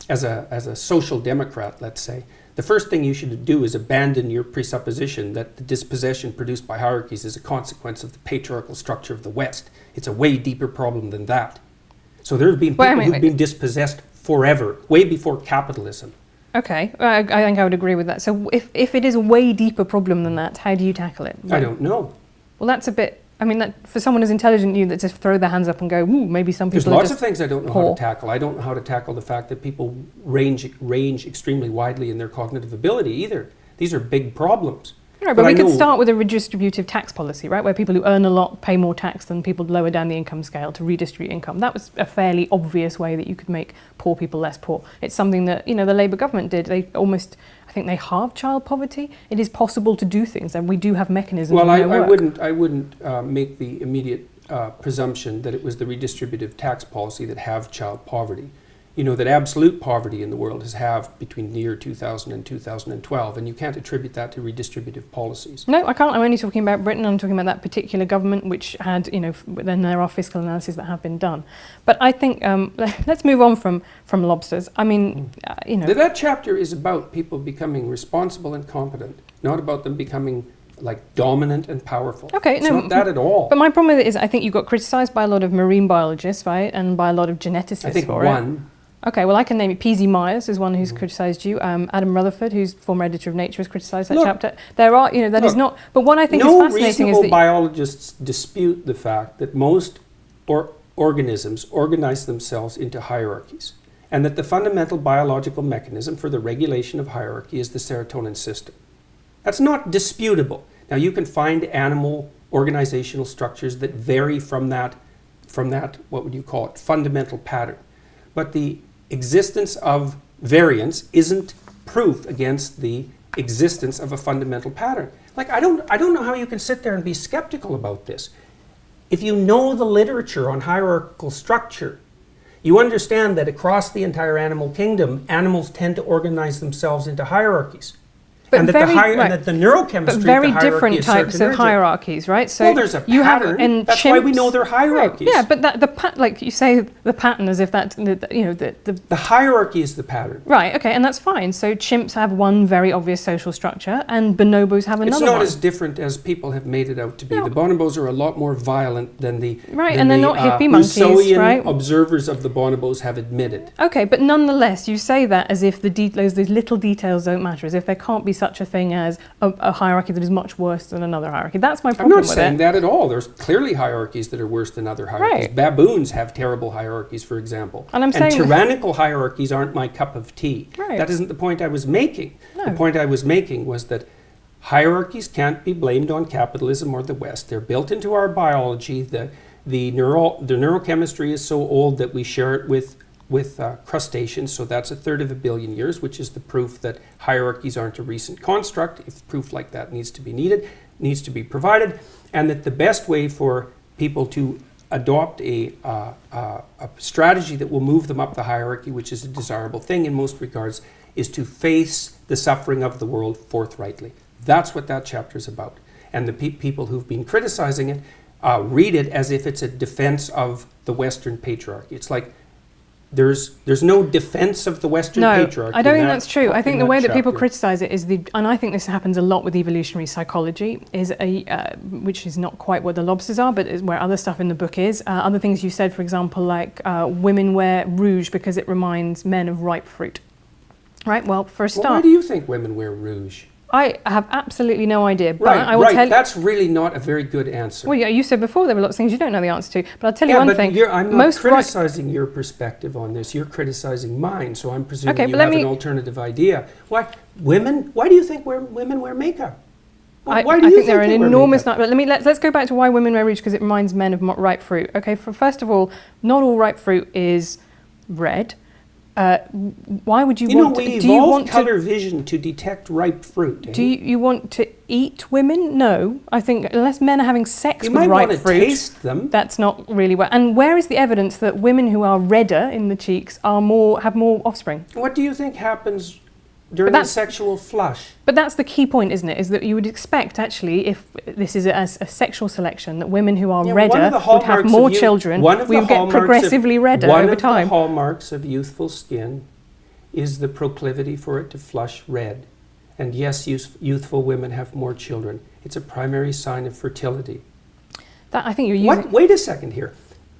as a social democrat, let's say, the first thing you should do is abandon your presupposition that the dispossession produced by hierarchies is a consequence of the patriarchal structure of the West. It's a way deeper problem than that. So there have been people who've been dispossessed forever, way before capitalism. Okay, I think I would agree with that. So if it is a way deeper problem than that, how do you tackle it? I don't know. Well, that's a bit... I mean, that for someone as intelligent as you that just throw their hands up and go, ooh, maybe some people There's lots of things I don't know how to tackle. I don't know how to tackle the fact that people range extremely widely in their cognitive ability either. These are big problems. Right, but we could start with a redistributive tax policy, right, where people who earn a lot pay more tax than people lower down the income scale to redistribute income. That was a fairly obvious way that you could make poor people less poor. It's something that, the Labour government did. They almost... I think they halved child poverty. It is possible to do things, and we do have mechanisms. Well, I wouldn't make the immediate presumption that it was the redistributive tax policy that halved child poverty. You know that absolute poverty in the world has halved between the year 2000 and 2012, and you can't attribute that to redistributive policies. No, I can't. I'm only talking about Britain. I'm talking about that particular government, which had, then there are fiscal analyses that have been done. But I think let's move on from lobsters. I mean, That chapter is about people becoming responsible and competent, not about them becoming like dominant and powerful. Okay, it's not that at all. But my problem with it is I think you got criticised by a lot of marine biologists, right, and by a lot of geneticists I think for one. it. Okay, well, I can name it. P.Z. Myers is one who's criticised you. Adam Rutherford, who's former editor of Nature, has criticised that chapter. There are, that is not... But what I think is fascinating is that... No reasonable biologists dispute the fact that most organisms organize themselves into hierarchies, and that the fundamental biological mechanism for the regulation of hierarchy is the serotonin system. That's not disputable. Now, you can find animal organizational structures that vary from that, what would you call it, fundamental pattern. But the existence of variance isn't proof against the existence of a fundamental pattern. Like, I don't know how you can sit there and be skeptical about this. If you know the literature on hierarchical structure, you understand that across the entire animal kingdom, animals tend to organize themselves into hierarchies. But and that the neurochemistry but very of the hierarchy different is types of hierarchies, right? So there's a pattern. That's why we know they're hierarchies. Right. Yeah, but like you say, the pattern as if that the hierarchy is the pattern. Right. Okay, and that's fine. So chimps have one very obvious social structure, and bonobos have another. It's not one. as different as people have made it out to be. No. The bonobos are a lot more violent than the and they're not hippie monkeys, right? Observers of the bonobos have admitted. Okay, but nonetheless, you say that as if those little details don't matter, as if there can't be such a thing as a hierarchy that is much worse than another hierarchy. That's my problem with it. I'm not saying that at all. There's clearly hierarchies that are worse than other hierarchies. Right. Baboons have terrible hierarchies, for example. And tyrannical hierarchies aren't my cup of tea. Right. That isn't the point I was making. No. The point I was making was that hierarchies can't be blamed on capitalism or the West. They're built into our biology. The neurochemistry is so old that we share it with crustaceans, so that's 1/3 of a billion years, which is the proof that hierarchies aren't a recent construct. If proof like that needs to be provided, and that the best way for people to adopt a strategy that will move them up the hierarchy, which is a desirable thing in most regards, is to face the suffering of the world forthrightly. That's what that chapter is about. And the people who've been criticizing it read it as if it's a defense of the Western patriarchy. It's like there's no defense of the Western patriarchy. I don't think that's true. I think the way that people criticize it is and I think this happens a lot with evolutionary psychology, is which is not quite what the lobsters are, but is where other stuff in the book is. Other things you said, for example, like women wear rouge because it reminds men of ripe fruit. Right. Well, for a start, why do you think women wear rouge? I have absolutely no idea, but Right, I will tell you. That's really not a very good answer. Well, yeah, you said before there were lots of things you don't know the answer to, but I'll tell you one thing. I'm not criticizing your perspective on this. You're criticizing mine, so I'm presuming you have an alternative idea. Why do you think women wear makeup? Why do you think think there are an enormous makeup? number. Let's go back to why women wear rouge, because it reminds men of ripe fruit. Okay, first of all, not all ripe fruit is red. Why would you want to... we evolved color vision to detect ripe fruit. Do you want to eat women? No. I think unless men are having sex with ripe fruit... You might want to taste them. That's not really where... And where is the evidence that women who are redder in the cheeks have more offspring? What do you think happens during the sexual flush? But that's the key point, isn't it? Is that you would expect, actually, if this is a sexual selection, that women who are redder would have more children. We would get progressively redder over time. One of the hallmarks of youthful skin is the proclivity for it to flush red. And yes, youthful women have more children. It's a primary sign of fertility. I think you're using... Wait a second here.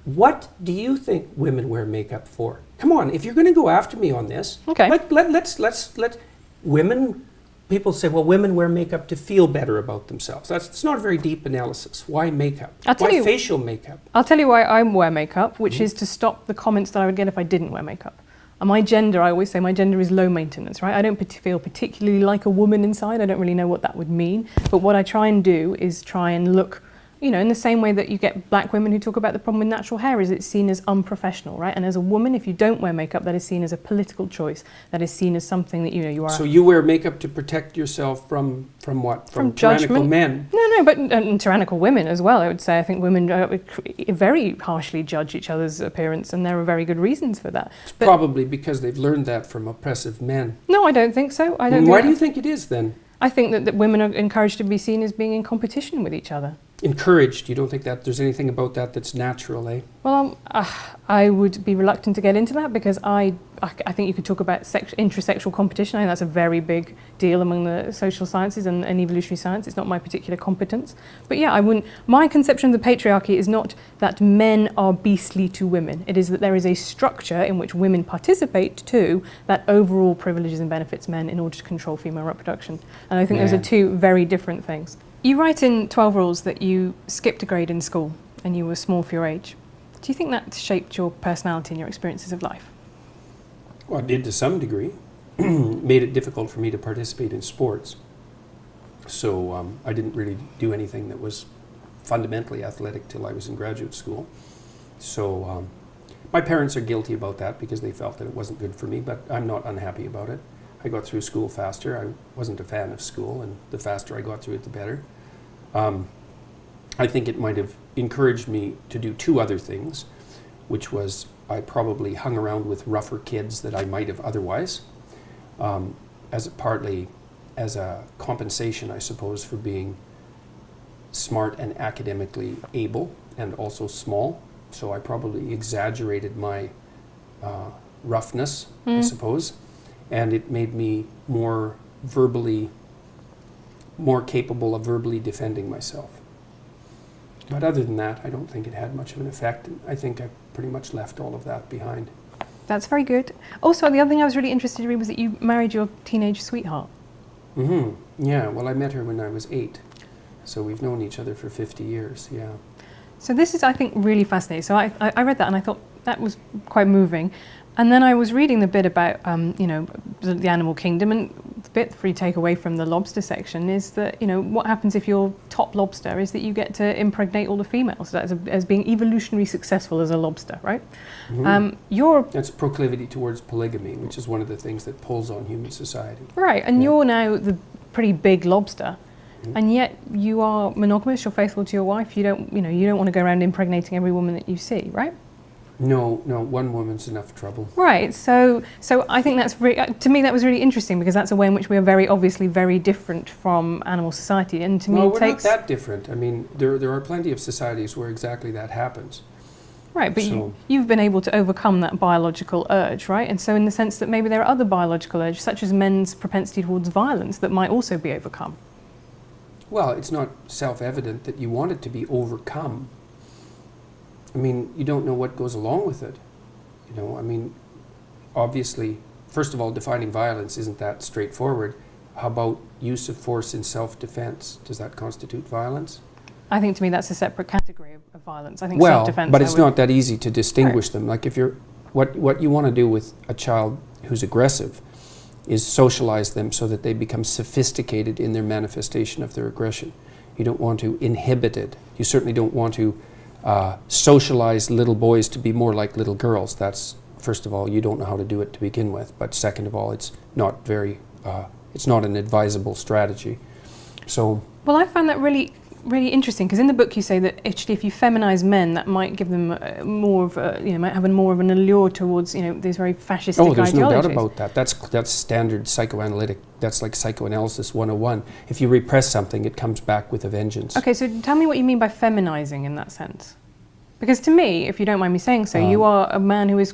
What do you think women wear makeup for? Come on, if you're going to go after me on this, okay. Let's women. People say, well, women wear makeup to feel better about themselves. It's not a very deep analysis. Why makeup? Why facial makeup? I'll tell you why I wear makeup, which is to stop the comments that I would get if I didn't wear makeup. And my gender, I always say my gender is low maintenance, right? I don't feel particularly like a woman inside. I don't really know what that would mean. But what I try and do is try and look, in the same way that you get black women who talk about the problem with natural hair, is it's seen as unprofessional, right? And as a woman, if you don't wear makeup, that is seen as a political choice. That is seen as something that, you are... So you wear makeup to protect yourself from what? From tyrannical judgment. Men? No, but tyrannical women as well, I would say. I think women very harshly judge each other's appearance, and there are very good reasons for that. It's probably because they've learned that from oppressive men. No, I don't think so. Why do you think it is, then? I think that women are encouraged to be seen as being in competition with each other. Encouraged? You don't think that there's anything about that that's natural, eh? Well, I would be reluctant to get into that, because I think you could talk about intrasexual competition. I think that's a very big deal among the social sciences and evolutionary science. It's not my particular competence. But yeah, my conception of the patriarchy is not that men are beastly to women. It is that there is a structure in which women participate too that overall privileges and benefits men in order to control female reproduction. And I think those are two very different things. You write in 12 Rules that you skipped a grade in school and you were small for your age. Do you think that shaped your personality and your experiences of life? Well, it did to some degree. Made it difficult for me to participate in sports. So I didn't really do anything that was fundamentally athletic till I was in graduate school. So my parents are guilty about that because they felt that it wasn't good for me, but I'm not unhappy about it. I got through school faster. I wasn't a fan of school, and the faster I got through it, the better. I think it might have encouraged me to do two other things, which was I probably hung around with rougher kids that I might have otherwise, partly as a compensation, I suppose, for being smart and academically able and also small. So I probably exaggerated my roughness, I suppose. And it made me more capable of verbally defending myself. But other than that, I don't think it had much of an effect. I think I pretty much left all of that behind. That's very good. Also, the other thing I was really interested to read was that you married your teenage sweetheart. Mm-hmm. Yeah, well, I met her when I was 8. So we've known each other for 50 years, yeah. So this is, I think, really fascinating. So I read that and I thought that was quite moving. And then I was reading the bit about, the animal kingdom, and the bit for you take away from the lobster section is that, what happens if you're top lobster is that you get to impregnate all the females. So that's as being evolutionarily successful as a lobster, right? Mm-hmm. That's proclivity towards polygamy, which is one of the things that pulls on human society. Right, and you're now the pretty big lobster. And yet you are monogamous, you're faithful to your wife, you don't want to go around impregnating every woman that you see, right? No, no, one woman's enough trouble. Right. So I think that's to me that was really interesting, because that's a way in which we are very obviously very different from animal society, and to me Well, it we're takes not that different. I mean, there are plenty of societies where exactly that happens. right. But So- you've been able to overcome that biological urge, right? And so in the sense that maybe there are other biological urges, such as men's propensity towards violence, that might also be overcome. Well, it's not self-evident that you want it to be overcome. I mean, you don't know what goes along with it. You know, I mean, obviously, first of all, defining violence isn't that straightforward. How about use of force in self-defense? Does that constitute violence? I think to me that's a separate category of violence. I think Well, self-defense. but it's not that easy to distinguish them. Like if you're, what you want to do with a child who's aggressive is socialize them so that they become sophisticated in their manifestation of their aggression. You don't want to inhibit it. You certainly don't want to socialize little boys to be more like little girls. That's, first of all, you don't know how to do it to begin with, but second of all, it's not very, it's not an advisable strategy. So, Well, I found that really interesting, because in the book you say that actually if you feminize men, that might give them more of a, might have more of an allure towards, these very fascistic ideologies. Oh, there's no doubt about that. That's standard psychoanalytic. That's like psychoanalysis 101. If you repress something, it comes back with a vengeance. Okay, so tell me what you mean by feminizing in that sense. Because to me, if you don't mind me saying so, you are a man who is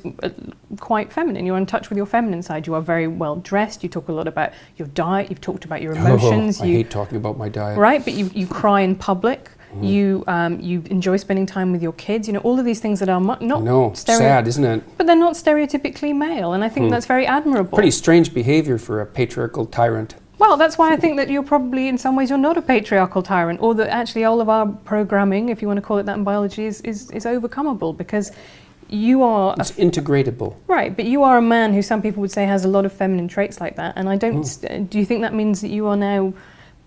quite feminine. You're in touch with your feminine side. You are very well dressed. You talk a lot about your diet. You've talked about your emotions. I hate talking about my diet. Right, but you cry in public. You enjoy spending time with your kids. All of these things that are not sad, isn't it? But they're not stereotypically male, and I think that's very admirable. Pretty strange behavior for a patriarchal tyrant. Well, that's why I think that you're probably, in some ways, you're not a patriarchal tyrant, or that actually all of our programming, if you want to call it that in biology, is overcomable, because you are... It's integratable. Right, but you are a man who some people would say has a lot of feminine traits like that, and I don't... Do you think that means that you are now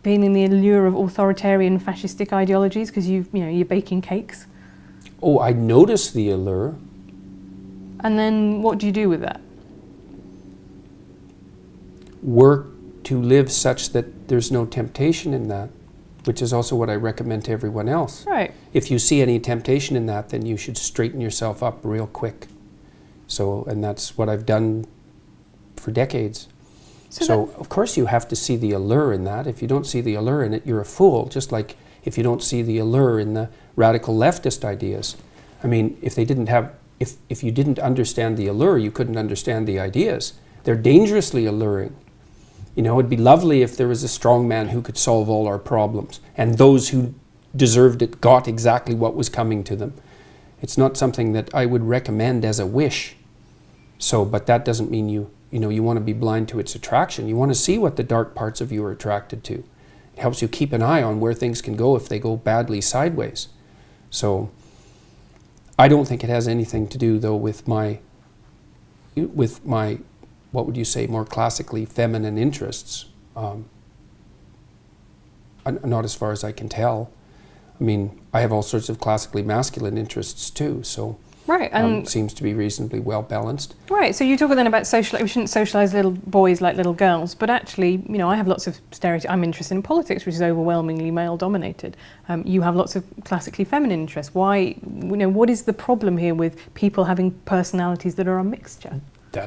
feeling the allure of authoritarian fascistic ideologies because you're baking cakes? Oh, I notice the allure. And then what do you do with that? Work to live such that there's no temptation in that, which is also what I recommend to everyone else. Right. If you see any temptation in that, then you should straighten yourself up real quick. So, and that's what I've done for decades. So of course you have to see the allure in that. If you don't see the allure in it, you're a fool, just like if you don't see the allure in the radical leftist ideas. I mean, if you didn't understand the allure, you couldn't understand the ideas. They're dangerously alluring. It'd be lovely if there was a strong man who could solve all our problems, and those who deserved it got exactly what was coming to them. It's not something that I would recommend as a wish. So, but that doesn't mean you want to be blind to its attraction. You want to see what the dark parts of you are attracted to. It helps you keep an eye on where things can go if they go badly sideways. So, I don't think it has anything to do, though, with my, what would you say, more classically feminine interests. Not as far as I can tell. I mean, I have all sorts of classically masculine interests too, so right, and it seems to be reasonably well balanced. Right, so you talk then about we shouldn't socialise little boys like little girls, but actually, I have lots of stereotypes. I'm interested in politics, which is overwhelmingly male-dominated. You have lots of classically feminine interests. Why, what is the problem here with people having personalities that are a mixture?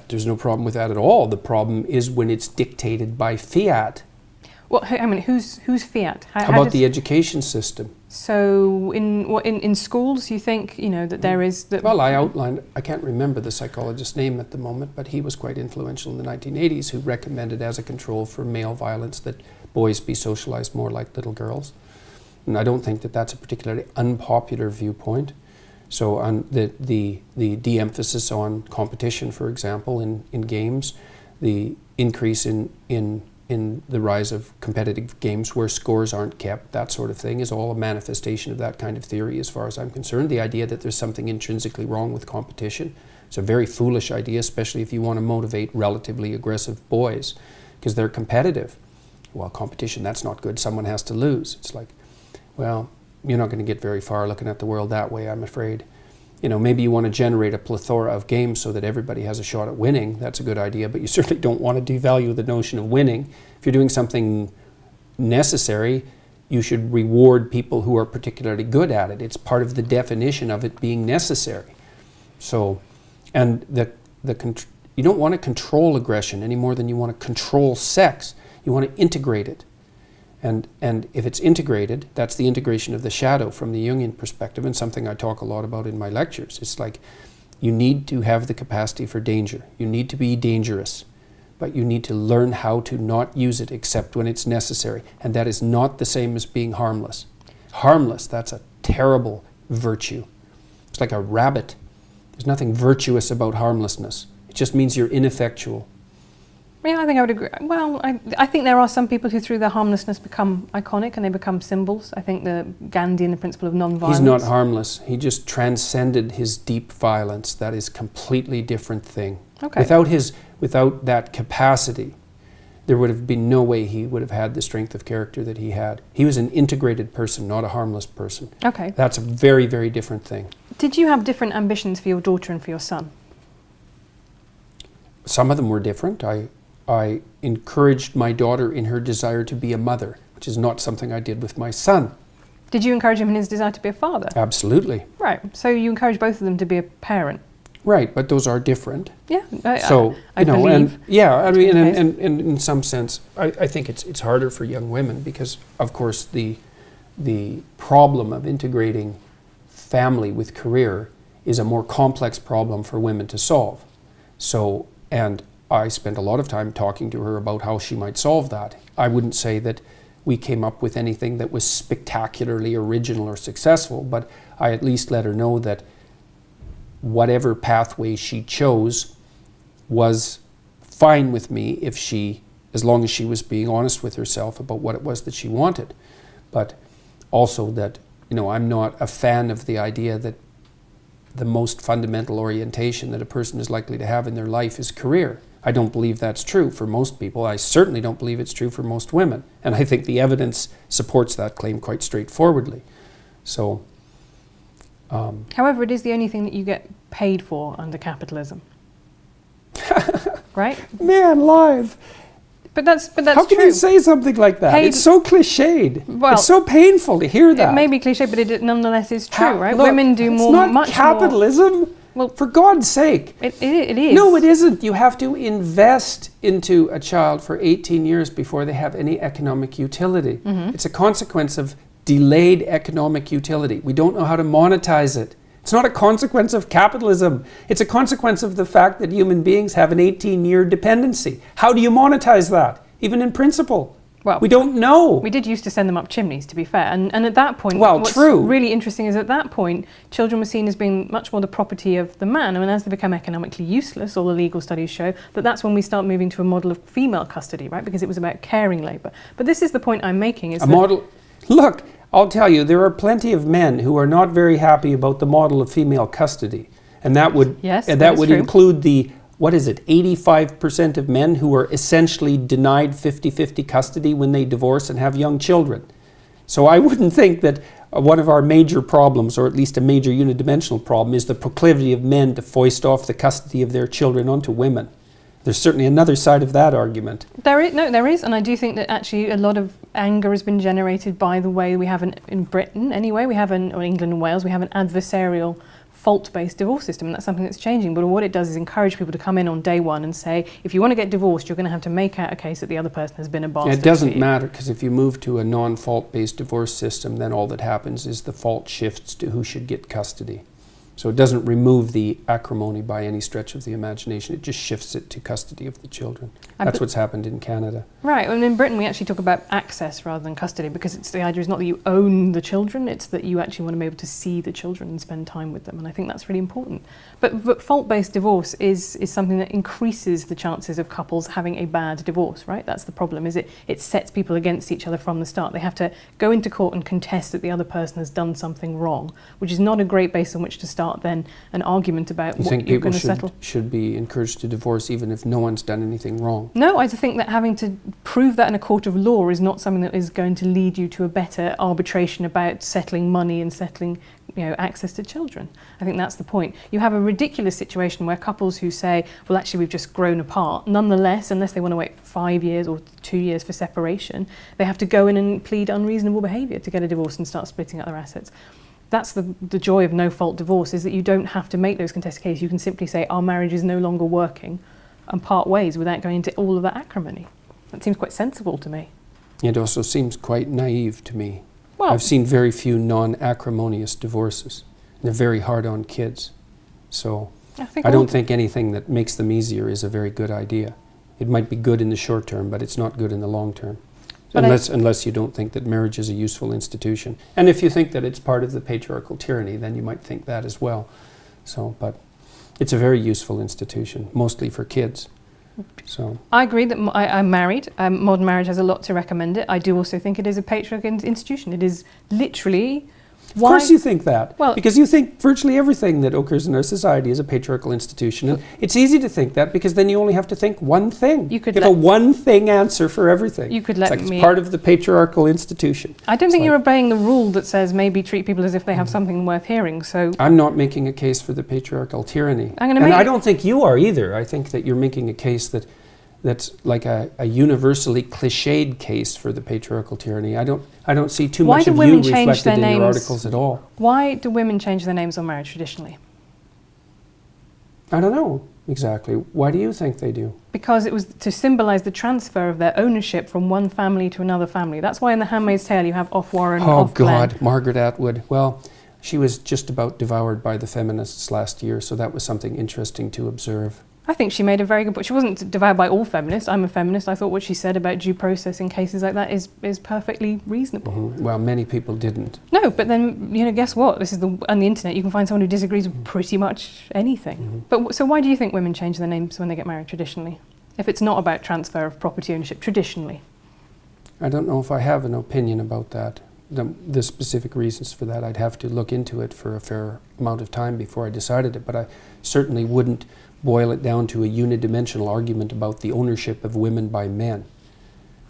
There's no problem with that at all. The problem is when it's dictated by fiat. Well, I mean, who's fiat? How about the education system? So in schools, you think that there is that. Well, I outlined. I can't remember the psychologist's name at the moment, but he was quite influential in the 1980s, who recommended as a control for male violence that boys be socialized more like little girls. And I don't think that that's a particularly unpopular viewpoint. So on the de-emphasis on competition, for example, in games, the increase in the rise of competitive games where scores aren't kept, that sort of thing, is all a manifestation of that kind of theory as far as I'm concerned. The idea that there's something intrinsically wrong with competition. It's a very foolish idea, especially if you want to motivate relatively aggressive boys, because they're competitive. Well, competition, that's not good. Someone has to lose. It's like, well, you're not going to get very far looking at the world that way, I'm afraid. Maybe you want to generate a plethora of games so that everybody has a shot at winning. That's a good idea, but you certainly don't want to devalue the notion of winning. If you're doing something necessary, you should reward people who are particularly good at it. It's part of the definition of it being necessary. So, and you don't want to control aggression any more than you want to control sex. You want to integrate it. And if it's integrated, that's the integration of the shadow from the Jungian perspective, and something I talk a lot about in my lectures. It's like you need to have the capacity for danger. You need to be dangerous, but you need to learn how to not use it except when it's necessary. And that is not the same as being harmless. Harmless, that's a terrible virtue. It's like a rabbit. There's nothing virtuous about harmlessness. It just means you're ineffectual. Yeah, I think I would agree. Well, I think there are some people who through their harmlessness become iconic and they become symbols. I think the Gandhi and the principle of non-violence. He's not harmless. He just transcended his deep violence. That is a completely different thing. Okay. Without that capacity, there would have been no way he would have had the strength of character that he had. He was an integrated person, not a harmless person. Okay. That's a very, very different thing. Did you have different ambitions for your daughter and for your son? Some of them were different. I encouraged my daughter in her desire to be a mother, which is not something I did with my son. Did you encourage him in his desire to be a father? Absolutely. Right. So you encourage both of them to be a parent. Right, but those are different. Yeah. I believe. And yeah, I mean, and in some sense, I think it's harder for young women because, of course, the problem of integrating family with career is a more complex problem for women to solve. So, and I spent a lot of time talking to her about how she might solve that. I wouldn't say that we came up with anything that was spectacularly original or successful, but I at least let her know that whatever pathway she chose was fine with me as long as she was being honest with herself about what it was that she wanted. But also that, I'm not a fan of the idea that the most fundamental orientation that a person is likely to have in their life is career. I don't believe that's true for most people. I certainly don't believe it's true for most women. And I think the evidence supports that claim quite straightforwardly. So, however, it is the only thing that you get paid for under capitalism. Right? Man, live. But that's How can true. you say something like that? It's so cliched. Well, it's so painful to hear that. It may be cliche, but it nonetheless is true, right? Look, Women do it's more, not much capitalism. more. Well, for God's sake. It is. No, it isn't. You have to invest into a child for 18 years before they have any economic utility. Mm-hmm. It's a consequence of delayed economic utility. We don't know how to monetize it. It's not a consequence of capitalism. It's a consequence of the fact that human beings have an 18-year dependency. How do you monetize that, even in principle? Well, we don't know. We did used to send them up chimneys, to be fair. And at that point, what's really interesting is at that point, children were seen as being much more the property of the man. I mean, as they become economically useless, all the legal studies show that's when we start moving to a model of female custody, right? Because it was about caring labour. But this is the point I'm making. Look, I'll tell you, there are plenty of men who are not very happy about the model of female custody. And that would, include the 85% of men who are essentially denied 50-50 custody when they divorce and have young children. So I wouldn't think that one of our major problems, or at least a major unidimensional problem, is the proclivity of men to foist off the custody of their children onto women. There's certainly another side of that argument. There is, and I do think that actually a lot of anger has been generated by the way we have in Britain anyway, or England and Wales, we have an adversarial fault-based divorce system, and that's something that's changing. But what it does is encourage people to come in on day one and say, if you want to get divorced, you're going to have to make out a case that the other person has been a bastard. It doesn't matter, because if you move to a non-fault-based divorce system, then all that happens is the fault shifts to who should get custody. So it doesn't remove the acrimony by any stretch of the imagination. It just shifts it to custody of the children. That's what's happened in Canada. Right, and in Britain we actually talk about access rather than custody, because the idea is not that you own the children, it's that you actually want to be able to see the children and spend time with them, and I think that's really important. But fault-based divorce is something that increases the chances of couples having a bad divorce, right? That's the problem, is it sets people against each other from the start. They have to go into court and contest that the other person has done something wrong, which is not a great base on which to start then an argument about what you're going to settle. You think people should be encouraged to divorce even if no one's done anything wrong? No, I think that having to prove that in a court of law is not something that is going to lead you to a better arbitration about settling money and settling access to children. I think that's the point. You have a ridiculous situation where couples who say, well, actually, we've just grown apart. Nonetheless, unless they want to wait 5 years or 2 years for separation, they have to go in and plead unreasonable behaviour to get a divorce and start splitting up their assets. that's the joy of no-fault divorce, is that you don't have to make those contested cases. You can simply say, our marriage is no longer working, and part ways without going into all of that acrimony. That seems quite sensible to me. It also seems quite naive to me. Well, I've seen very few non-acrimonious divorces. They're very hard on kids. So I don't think anything that makes them easier is a very good idea. It might be good in the short term, but it's not good in the long term. Unless you don't think that marriage is a useful institution. And if you think that it's part of the patriarchal tyranny, then you might think that as well. So, but it's a very useful institution, mostly for kids. So I agree that I'm married. Modern marriage has a lot to recommend it. I do also think it is a patriarchal institution. It is literally... Of course you think that, well, because you think virtually everything that occurs in our society is a patriarchal institution. And it's easy to think that because then you only have to think one thing. You have a one-thing answer for everything. You could let it's part of the patriarchal institution. I don't think you're obeying the rule that says maybe treat people as if they have something worth hearing. So I'm not making a case for the patriarchal tyranny. And I don't think you are either. I think that you're making a case that's like a universally cliched case for the patriarchal tyranny. I don't see too much of you reflected in your articles at all. Why do women change their names on marriage traditionally? I don't know exactly. Why do you think they do? Because it was to symbolize the transfer of their ownership from one family to another family. That's why in The Handmaid's Tale you have off Warren, off Glenn. Oh God, Margaret Atwood. Well, she was just about devoured by the feminists last year, so that was something interesting to observe. I think she made a very good point. She wasn't devoured by all feminists. I'm a feminist. I thought what she said about due process in cases like that is perfectly reasonable. Mm-hmm. Well, many people didn't. No, but then, guess what? This is on the internet. You can find someone who disagrees with pretty much anything. Mm-hmm. But so why do you think women change their names when they get married traditionally? If it's not about transfer of property ownership traditionally? I don't know if I have an opinion about that. The specific reasons for that, I'd have to look into it for a fair amount of time before I decided it, but I certainly wouldn't boil it down to a unidimensional argument about the ownership of women by men.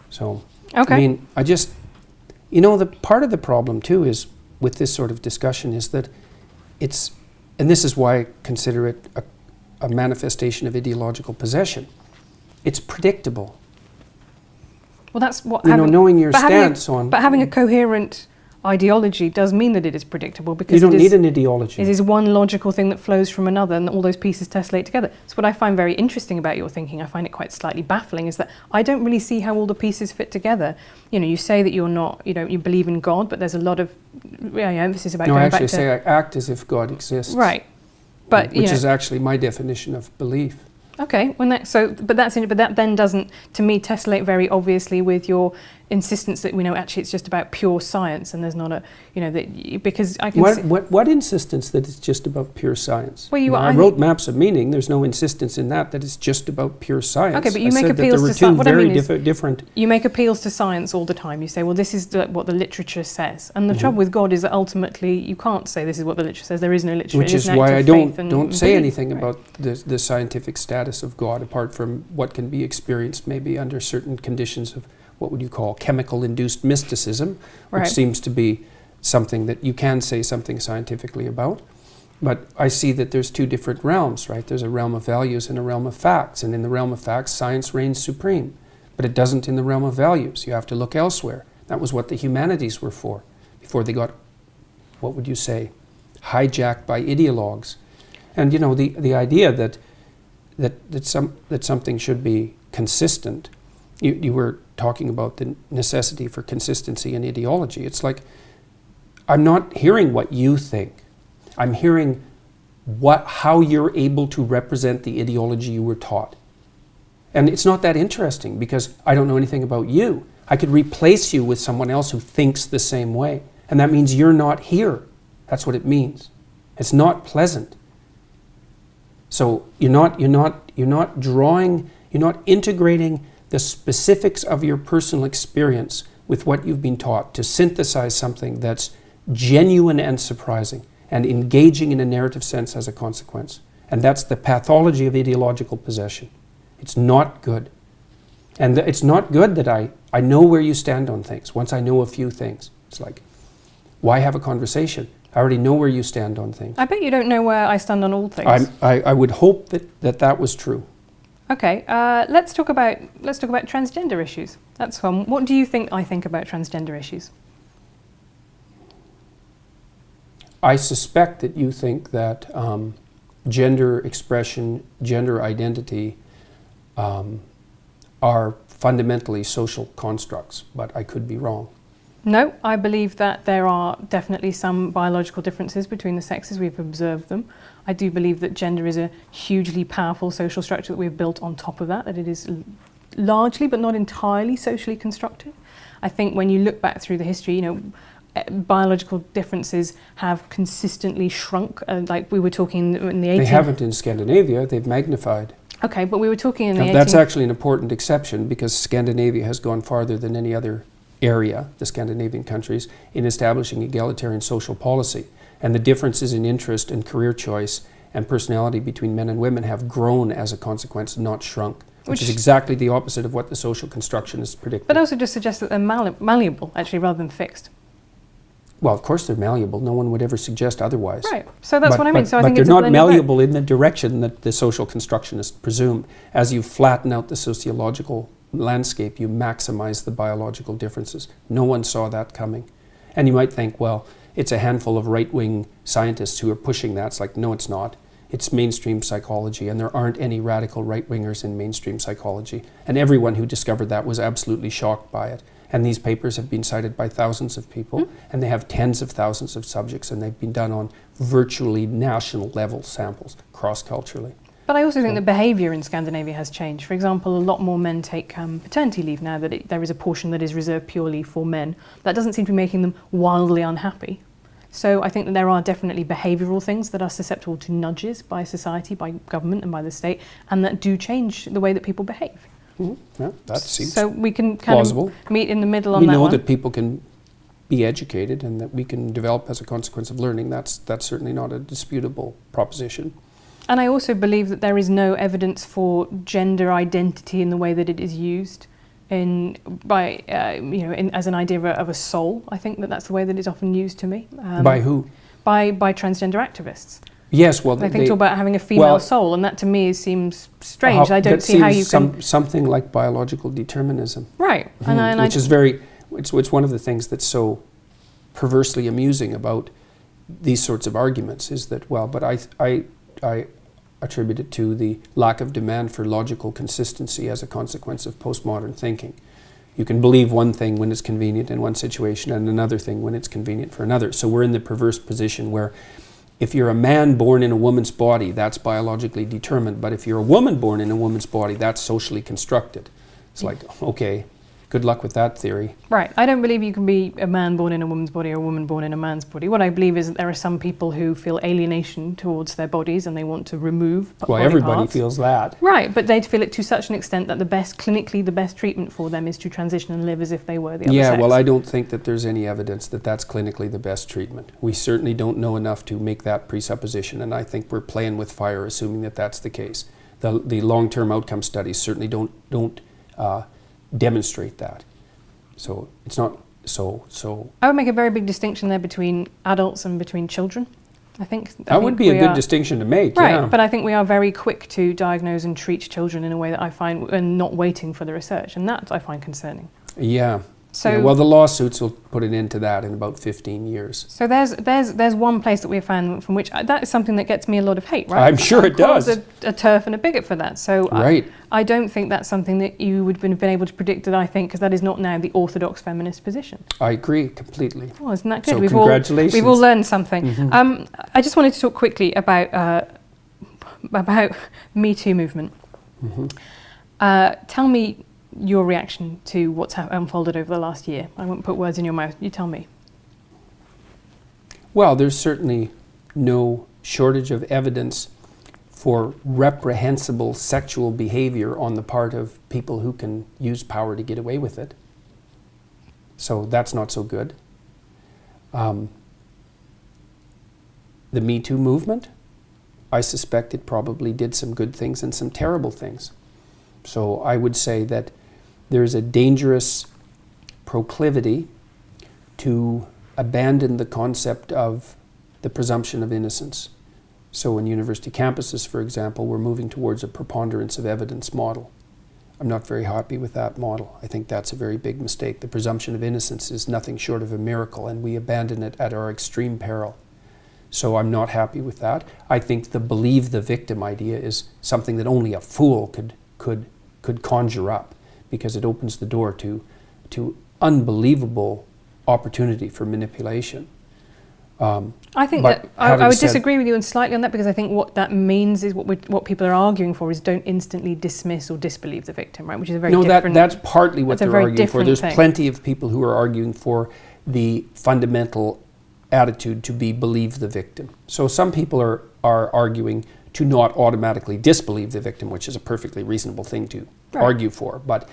So, okay. I mean, the part of the problem too is with this sort of discussion is that it's, and this is why I consider it a manifestation of ideological possession. It's predictable. Well, that's what knowing your stance on. But having a coherent ideology does mean that it is predictable, because you don't need an ideology. It is one logical thing that flows from another, and all those pieces tessellate together. So what I find very interesting about your thinking, I find it quite slightly baffling, is that I don't really see how all the pieces fit together. You say that you're not, you believe in God, but there's a lot of emphasis about going back to... No, I actually say I act as if God exists. Right. But, which is actually my definition of belief. Okay, but that then doesn't, to me, tessellate very obviously with your insistence that we know actually it's just about pure science, and there's not a, because I can. What insistence that it's just about pure science? Well, I wrote Maps of Meaning. There's no insistence in that it's just about pure science. Okay, but you make appeals to science. What I mean is, different. You make appeals to science all the time. You say, well, this is what the literature says, and the trouble with God is that ultimately you can't say this is what the literature says. There is no literature. Which is why I don't say anything about the scientific status of God, apart from what can be experienced maybe under certain conditions of what would you call chemical-induced mysticism, which seems to be something that you can say something scientifically about. But I see that there's two different realms, right? There's a realm of values and a realm of facts. And in the realm of facts, science reigns supreme. But it doesn't in the realm of values. You have to look elsewhere. That was what the humanities were for, before they got, what would you say, hijacked by ideologues. And the idea that something should be consistent. You were talking about the necessity for consistency in ideology. It's like, I'm not hearing what you think. I'm hearing how you're able to represent the ideology you were taught. And it's not that interesting, because I don't know anything about you. I could replace you with someone else who thinks the same way. And that means you're not here. That's what it means. It's not pleasant. So you're not integrating the specifics of your personal experience with what you've been taught to synthesize something that's genuine and surprising and engaging in a narrative sense as a consequence. And that's the pathology of ideological possession. It's not good. And it's not good that I know where you stand on things. Once I know a few things, it's like, why have a conversation? I already know where you stand on things. I bet you don't know where I stand on all things. I would hope that was true. Okay, let's talk about transgender issues. That's fun. What do you think I think about transgender issues? I suspect that you think that gender expression, gender identity are fundamentally social constructs, but I could be wrong. No, I believe that there are definitely some biological differences between the sexes. We've observed them. I do believe that gender is a hugely powerful social structure that we've built on top of that it is largely, but not entirely, socially constructed. I think when you look back through the history, you know, biological differences have consistently shrunk, like we were talking in the 18th. They haven't in Scandinavia, they've magnified. Okay, but we were talking in the 18th. That's actually an important exception because Scandinavia has gone farther than any other area, the Scandinavian countries, in establishing egalitarian social policy. And the differences in interest and career choice and personality between men and women have grown as a consequence, not shrunk, which is exactly the opposite of what the social construction is predicting. But also just suggests that they're malleable, actually, rather than fixed. Well, of course they're malleable. No one would ever suggest otherwise. Right. So that's what I mean. So I think they're it's not malleable in the direction that the social constructionists presume. As you flatten out the sociological landscape, you maximize the biological differences. No one saw that coming. And you might think, well, it's a handful of right-wing scientists who are pushing that. It's like, no, it's not. It's mainstream psychology, and there aren't any radical right-wingers in mainstream psychology. And everyone who discovered that was absolutely shocked by it. And these papers have been cited by thousands of people, and they have tens of thousands of subjects, and they've been done on virtually national level samples, cross-culturally. But I also think the behaviour in Scandinavia has changed. For example, a lot more men take paternity leave now, that there is a portion that is reserved purely for men. That doesn't seem to be making them wildly unhappy. So I think that there are definitely behavioural things that are susceptible to nudges by society, by government and by the state, and that do change the way that people behave. Mm-hmm. Yeah, that seems so we can kind plausible. Of meet in the middle on that one. We one. know that people can be educated and that we can develop as a consequence of learning. That's certainly not a disputable proposition. And I also believe that there is no evidence for gender identity in the way that it is used as an idea of a soul. I think that that's the way that it's often used to me. By who? By transgender activists. Yes, well, they talk about having a female soul, and that to me seems strange. I don't see how you can something like biological determinism, right? Which is very. It's one of the things that's so perversely amusing about these sorts of arguments is that but I attribute it to the lack of demand for logical consistency as a consequence of postmodern thinking. You can believe one thing when it's convenient in one situation and another thing when it's convenient for another. So we're in the perverse position where if you're a man born in a woman's body, that's biologically determined. But if you're a woman born in a woman's body, that's socially constructed. It's like, okay, good luck with that theory. Right. I don't believe you can be a man born in a woman's body or a woman born in a man's body. What I believe is that there are some people who feel alienation towards their bodies and they want to remove body everybody parts. Feels that. Right, but they feel it to such an extent that clinically the best treatment for them is to transition and live as if they were the other sex. Yeah, well, I don't think that there's any evidence that that's clinically the best treatment. We certainly don't know enough to make that presupposition, and I think we're playing with fire assuming that that's the case. The long-term outcome studies certainly don't demonstrate that. So it's not so. I would make a very big distinction there between adults and between children. I think would be a good distinction to make. Right, yeah. But I think we are very quick to diagnose and treat children in a way that I find, and not waiting for the research, and that I find concerning. Yeah. So yeah, well, the lawsuits will put an end to that in about 15 years. So there's one place that we have found from which that is something that gets me a lot of hate, right? I'm sure it does. A turf and a bigot for that. So right. I don't think that's something that you would have been able to predict, that I think, because that is not now the orthodox feminist position. I agree completely. Oh, isn't that good? So congratulations. We've all learned something. Mm-hmm. I just wanted to talk quickly about Me Too movement. Mm-hmm. Tell me your reaction to what's unfolded over the last year. I won't put words in your mouth. You tell me. Well, there's certainly no shortage of evidence for reprehensible sexual behavior on the part of people who can use power to get away with it. So that's not so good. The Me Too movement, I suspect it probably did some good things and some terrible things. So I would say that there's a dangerous proclivity to abandon the concept of the presumption of innocence. So in university campuses, for example, we're moving towards a preponderance of evidence model. I'm not very happy with that model. I think that's a very big mistake. The presumption of innocence is nothing short of a miracle, and we abandon it at our extreme peril. So I'm not happy with that. I think the believe the victim idea is something that only a fool could conjure up, because it opens the door to unbelievable opportunity for manipulation. I think that I would disagree with you slightly on that, because I think what that means is what people are arguing for is don't instantly dismiss or disbelieve the victim, right? Which is a very different. No, that's partly what they're arguing for. There's thing. Plenty of people who are arguing for the fundamental attitude to be believe the victim. So some people are arguing to not automatically disbelieve the victim, which is a perfectly reasonable thing to argue for, but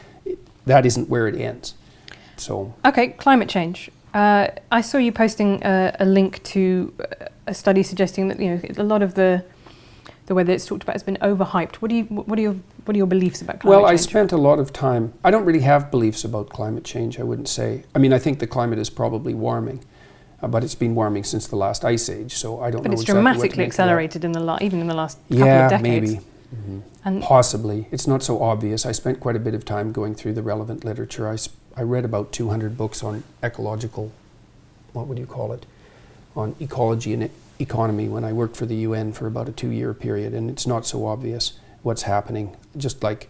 that isn't where it ends. So okay, climate change. I saw you posting a link to a study suggesting that a lot of the way that it's talked about has been overhyped. What are your beliefs about climate change? Well, I spent a lot of time. I don't really have beliefs about climate change, I wouldn't say. I mean, I think the climate is probably warming, but it's been warming since the last ice age, so I don't know. But it's exactly dramatically accelerated even in the last couple of decades. Maybe. Mm-hmm. And possibly. It's not so obvious. I spent quite a bit of time going through the relevant literature. I read about 200 books on ecological, what would you call it, on ecology and economy when I worked for the UN for about a 2-year period, and it's not so obvious what's happening, just like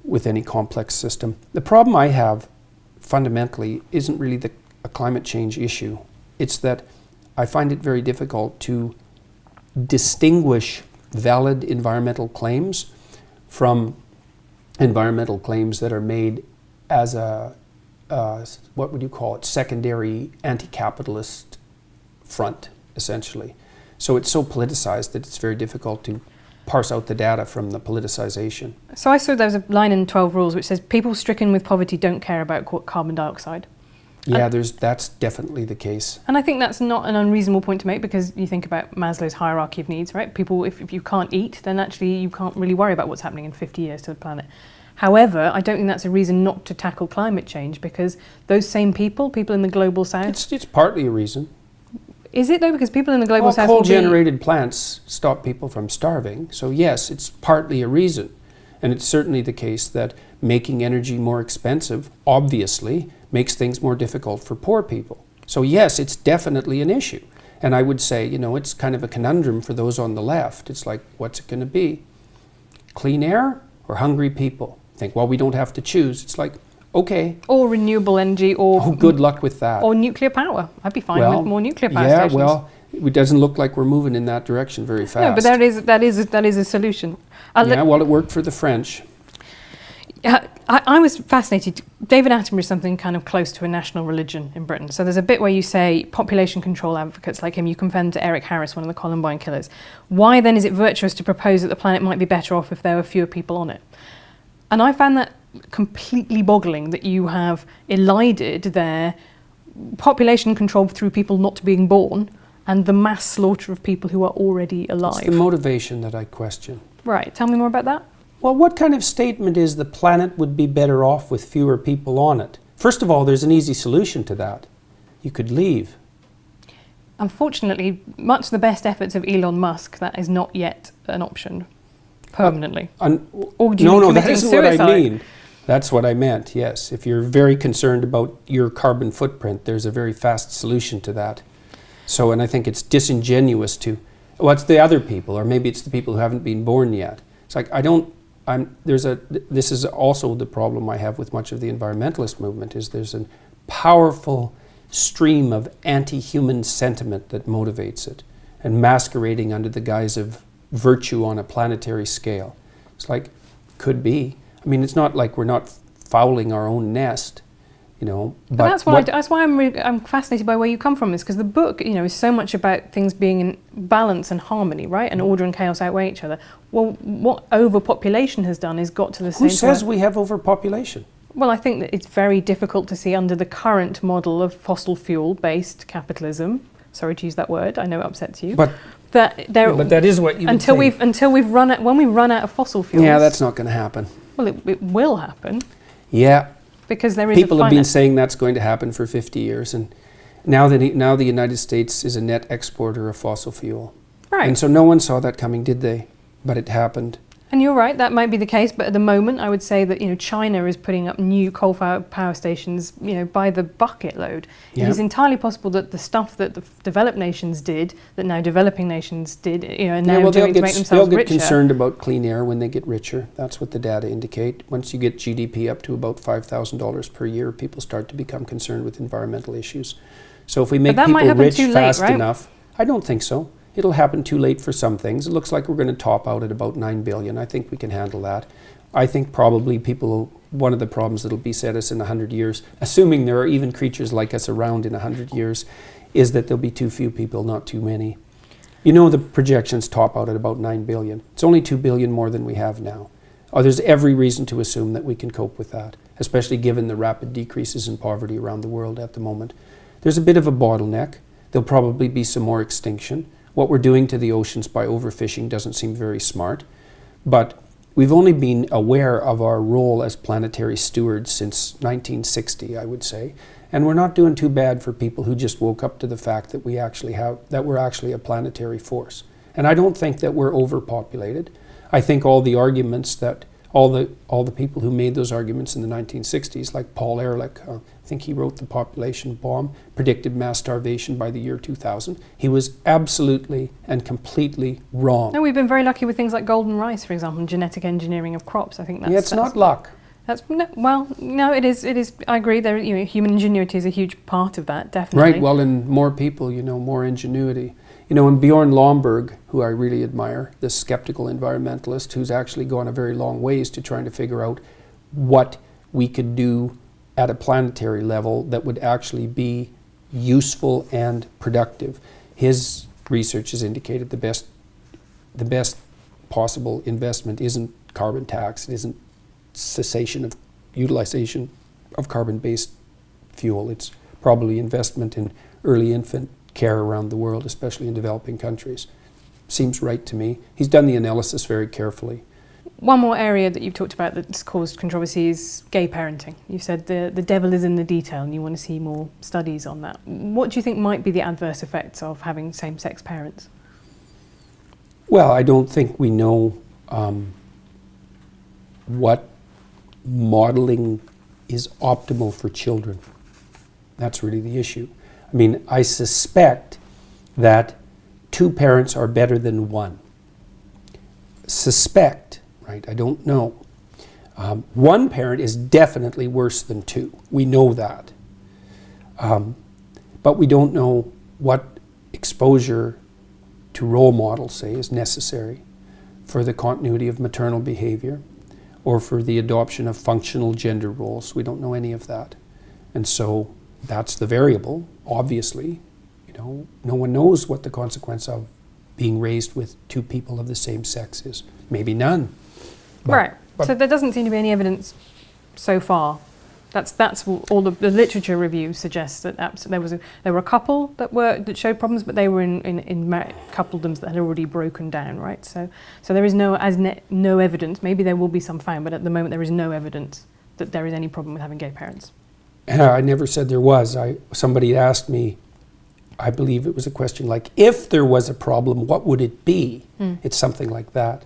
with any complex system. The problem I have fundamentally isn't really a climate change issue. It's that I find it very difficult to distinguish valid environmental claims from environmental claims that are made as a what would you call it, secondary anti-capitalist front, essentially. So it's so politicized that it's very difficult to parse out the data from the politicization. So I saw there was a line in 12 Rules which says people stricken with poverty don't care about carbon dioxide. Yeah, that's definitely the case. And I think that's not an unreasonable point to make, because you think about Maslow's hierarchy of needs, right? People, if you can't eat, then actually you can't really worry about what's happening in 50 years to the planet. However, I don't think that's a reason not to tackle climate change, because those same people in the global south... It's partly a reason. Is it though? Because people in the global south... coal-generated plants stop people from starving. So yes, it's partly a reason. And it's certainly the case that making energy more expensive, obviously, makes things more difficult for poor people. So yes, it's definitely an issue. And I would say, it's kind of a conundrum for those on the left. It's like, what's it going to be? Clean air or hungry people? Think, well, we don't have to choose. It's like, okay. Or renewable energy, or... Oh, good luck with that. Or nuclear power. I'd be fine with more nuclear power stations. Yeah, well, it doesn't look like we're moving in that direction very fast. No, but that is a solution. Well, it worked for the French. I was fascinated. David Attenborough is something kind of close to a national religion in Britain. So there's a bit where you say population control advocates like him, you compare them to Eric Harris, one of the Columbine killers. Why then is it virtuous to propose that the planet might be better off if there were fewer people on it? And I found that completely boggling, that you have elided their population control through people not being born and the mass slaughter of people who are already alive. It's the motivation that I question. Right. Tell me more about that. Well, what kind of statement is the planet would be better off with fewer people on it? First of all, there's an easy solution to that. You could leave. Unfortunately, much the best efforts of Elon Musk, that is not yet an option permanently. No, that isn't suicide? What I mean. That's what I meant, yes. If you're very concerned about your carbon footprint, there's a very fast solution to that. So, and I think it's disingenuous to, it's the other people, or maybe it's the people who haven't been born yet. It's like, this is also the problem I have with much of the environmentalist movement, is there's a powerful stream of anti-human sentiment that motivates it, and masquerading under the guise of virtue on a planetary scale. It's like, could be. I mean, it's not like we're not fouling our own nest, But that's why I'm fascinated by where you come from, is because the book, is so much about things being in balance and harmony, right? And order and chaos outweigh each other. Well, what overpopulation has done is got to the same point. Who says we have overpopulation? Well, I think that it's very difficult to see under the current model of fossil fuel-based capitalism. Sorry to use that word. I know it upsets you. But that is what you when we run out of fossil fuels. Yeah, that's not going to happen. Well, it will happen. Yeah. Because there is people have been saying that's going to happen for 50 years, and now the United States is a net exporter of fossil fuel. Right. And so no one saw that coming, did they? But it happened. And you're right, that might be the case, but at the moment I would say that, China is putting up new coal-fired power stations, by the bucket load. Yeah. It is entirely possible that the stuff that the developed nations did, that now developing nations did, and now doing to make themselves they'll get richer. concerned about clean air when they get richer. That's what the data indicate. Once you get GDP up to about $5,000 per year, people start to become concerned with environmental issues. So if we make people rich fast enough, I don't think so. It'll happen too late for some things. It looks like we're going to top out at about 9 billion. I think we can handle that. I think probably one of the problems that'll beset us in 100 years, assuming there are even creatures like us around in 100 years, is that there'll be too few people, not too many. The projections top out at about 9 billion. It's only 2 billion more than we have now. There's every reason to assume that we can cope with that, especially given the rapid decreases in poverty around the world at the moment. There's a bit of a bottleneck. There'll probably be some more extinction. What we're doing to the oceans by overfishing doesn't seem very smart, but we've only been aware of our role as planetary stewards since 1960, I would say, and we're not doing too bad for people who just woke up to the fact that we're actually a planetary force. And I don't think that we're overpopulated. I think all the arguments that all the people who made those arguments in the 1960s, like Paul Ehrlich, I think he wrote The Population Bomb, predicted mass starvation by the year 2000. He was absolutely and completely wrong. No, we've been very lucky with things like golden rice, for example, and genetic engineering of crops. I think that's... Yeah, it's not luck. No, it is. I agree. Human ingenuity is a huge part of that, definitely. Right, well, and more people, more ingenuity. And Bjorn Lomborg, who I really admire, this skeptical environmentalist who's actually gone a very long ways to trying to figure out what we could do at a planetary level that would actually be useful and productive. His research has indicated the best possible investment isn't carbon tax, it isn't cessation of utilization of carbon-based fuel. It's probably investment in early infant care around the world, especially in developing countries. Seems right to me. He's done the analysis very carefully. One more area that you've talked about that's caused controversy is gay parenting. You said the devil is in the detail and you want to see more studies on that. What do you think might be the adverse effects of having same-sex parents? Well, I don't think we know what modeling is optimal for children. That's really the issue. I mean, I suspect that 2 parents are better than 1. Suspect, right? I don't know. 1 parent is definitely worse than 2. We know that. But we don't know what exposure to role models, say, is necessary for the continuity of maternal behavior or for the adoption of functional gender roles. We don't know any of that. And so that's the variable, obviously. No one knows what the consequence of being raised with 2 people of the same sex is. Maybe none. But so there doesn't seem to be any evidence so far. That's all the literature review suggests that there were a couple that showed problems, but they were in coupledoms that had already broken down, right? So there is no evidence. Maybe there will be some found, but at the moment there is no evidence that there is any problem with having gay parents. I never said there was. Somebody asked me, I believe it was a question like, if there was a problem, what would it be? It's something like that.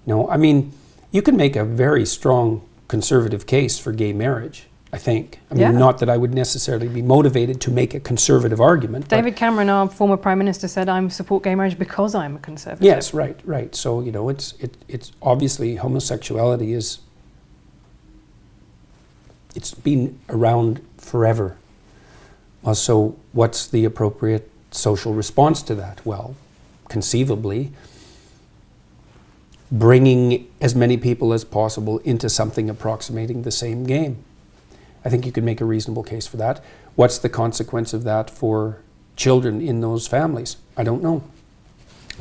I mean, you can make a very strong conservative case for gay marriage, I think. I mean, not that I would necessarily be motivated to make a conservative argument. David Cameron, our former Prime Minister, said, I support gay marriage because I'm a conservative. Yes, right. So, it's obviously homosexuality it's been around forever. So what's the appropriate social response to that? Well, conceivably, bringing as many people as possible into something approximating the same game. I think you could make a reasonable case for that. What's the consequence of that for children in those families? I don't know.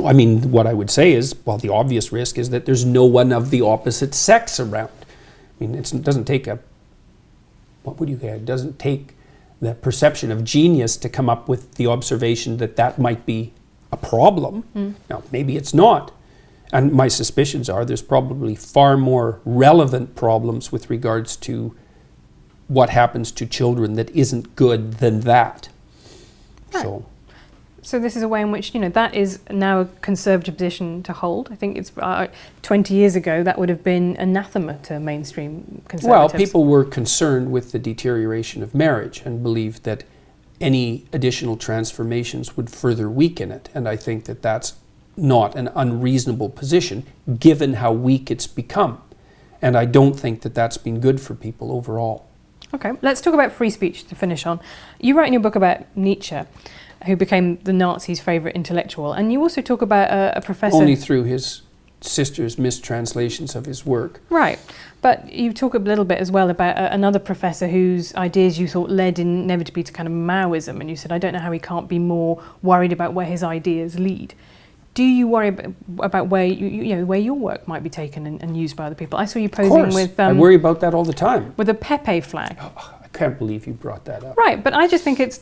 I mean, what I would say is, well, the obvious risk is that there's no one of the opposite sex around. I mean, it doesn't take it doesn't take the perception of genius to come up with the observation that might be a problem. Now, maybe it's not. And my suspicions are there's probably far more relevant problems with regards to what happens to children that isn't good than that. Right. So, So this is a way in which, that is now a conservative position to hold. I think it's 20 years ago that would have been anathema to mainstream conservatives. Well, people were concerned with the deterioration of marriage and believed that any additional transformations would further weaken it. And I think that that's not an unreasonable position given how weak it's become. And I don't think that that's been good for people overall. Okay, let's talk about free speech to finish on. You write in your book about Nietzsche, who became the Nazis' favourite intellectual, and you also talk about a professor... Only through his sister's mistranslations of his work. Right, but you talk a little bit as well about another professor whose ideas you thought led inevitably to kind of Maoism, and you said, I don't know how he can't be more worried about where his ideas lead. Do you worry about where where your work might be taken and used by other people? I saw you posing with... I worry about that all the time. With a Pepe flag. Oh, I can't believe you brought that up. Right, but I just think it's...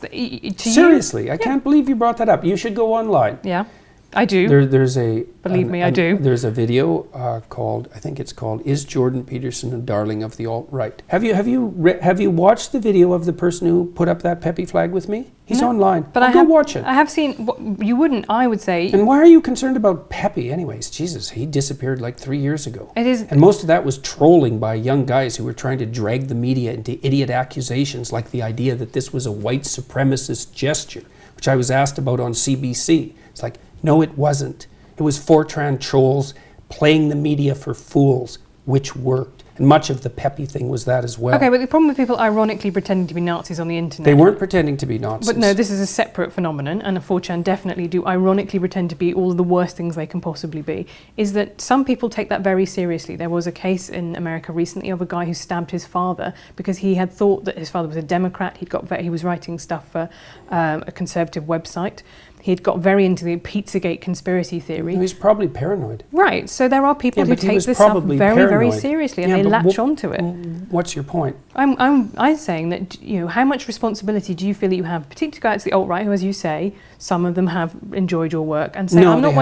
Seriously, I can't believe you brought that up. You should go online. Yeah, I do. There's a... Believe me, I do. There's a video called, I think it's called, Is Jordan Peterson a Darling of the Alt-Right? Have you watched the video of the person who put up that Pepe flag with me? He's online. But go watch it. I have seen... You wouldn't, I would say... And why are you concerned about Pepe anyways? Jesus, he disappeared like 3 years ago. It is... And most of that was trolling by young guys who were trying to drag the media into idiot accusations like the idea that this was a white supremacist gesture, which I was asked about on CBC. It's like, no, it wasn't. It was Fortran trolls playing the media for fools, which worked. And much of the Pepe thing was that as well. Okay, but the problem with people ironically pretending to be Nazis on the internet... They weren't pretending to be Nazis. But no, this is a separate phenomenon, and 4chan definitely do ironically pretend to be all of the worst things they can possibly be, is that some people take that very seriously. There was a case in America recently of a guy who stabbed his father because he had thought that his father was a Democrat. He was writing stuff for a conservative website. He'd got very into the Pizzagate conspiracy theory. He's probably paranoid. Right, so there are people who take this stuff very, very seriously, and they latch onto it. What's your point? I'm saying that, how much responsibility do you feel that you have, particularly guys the alt-right, who, as you say, some of them have enjoyed your work, and say, I'm not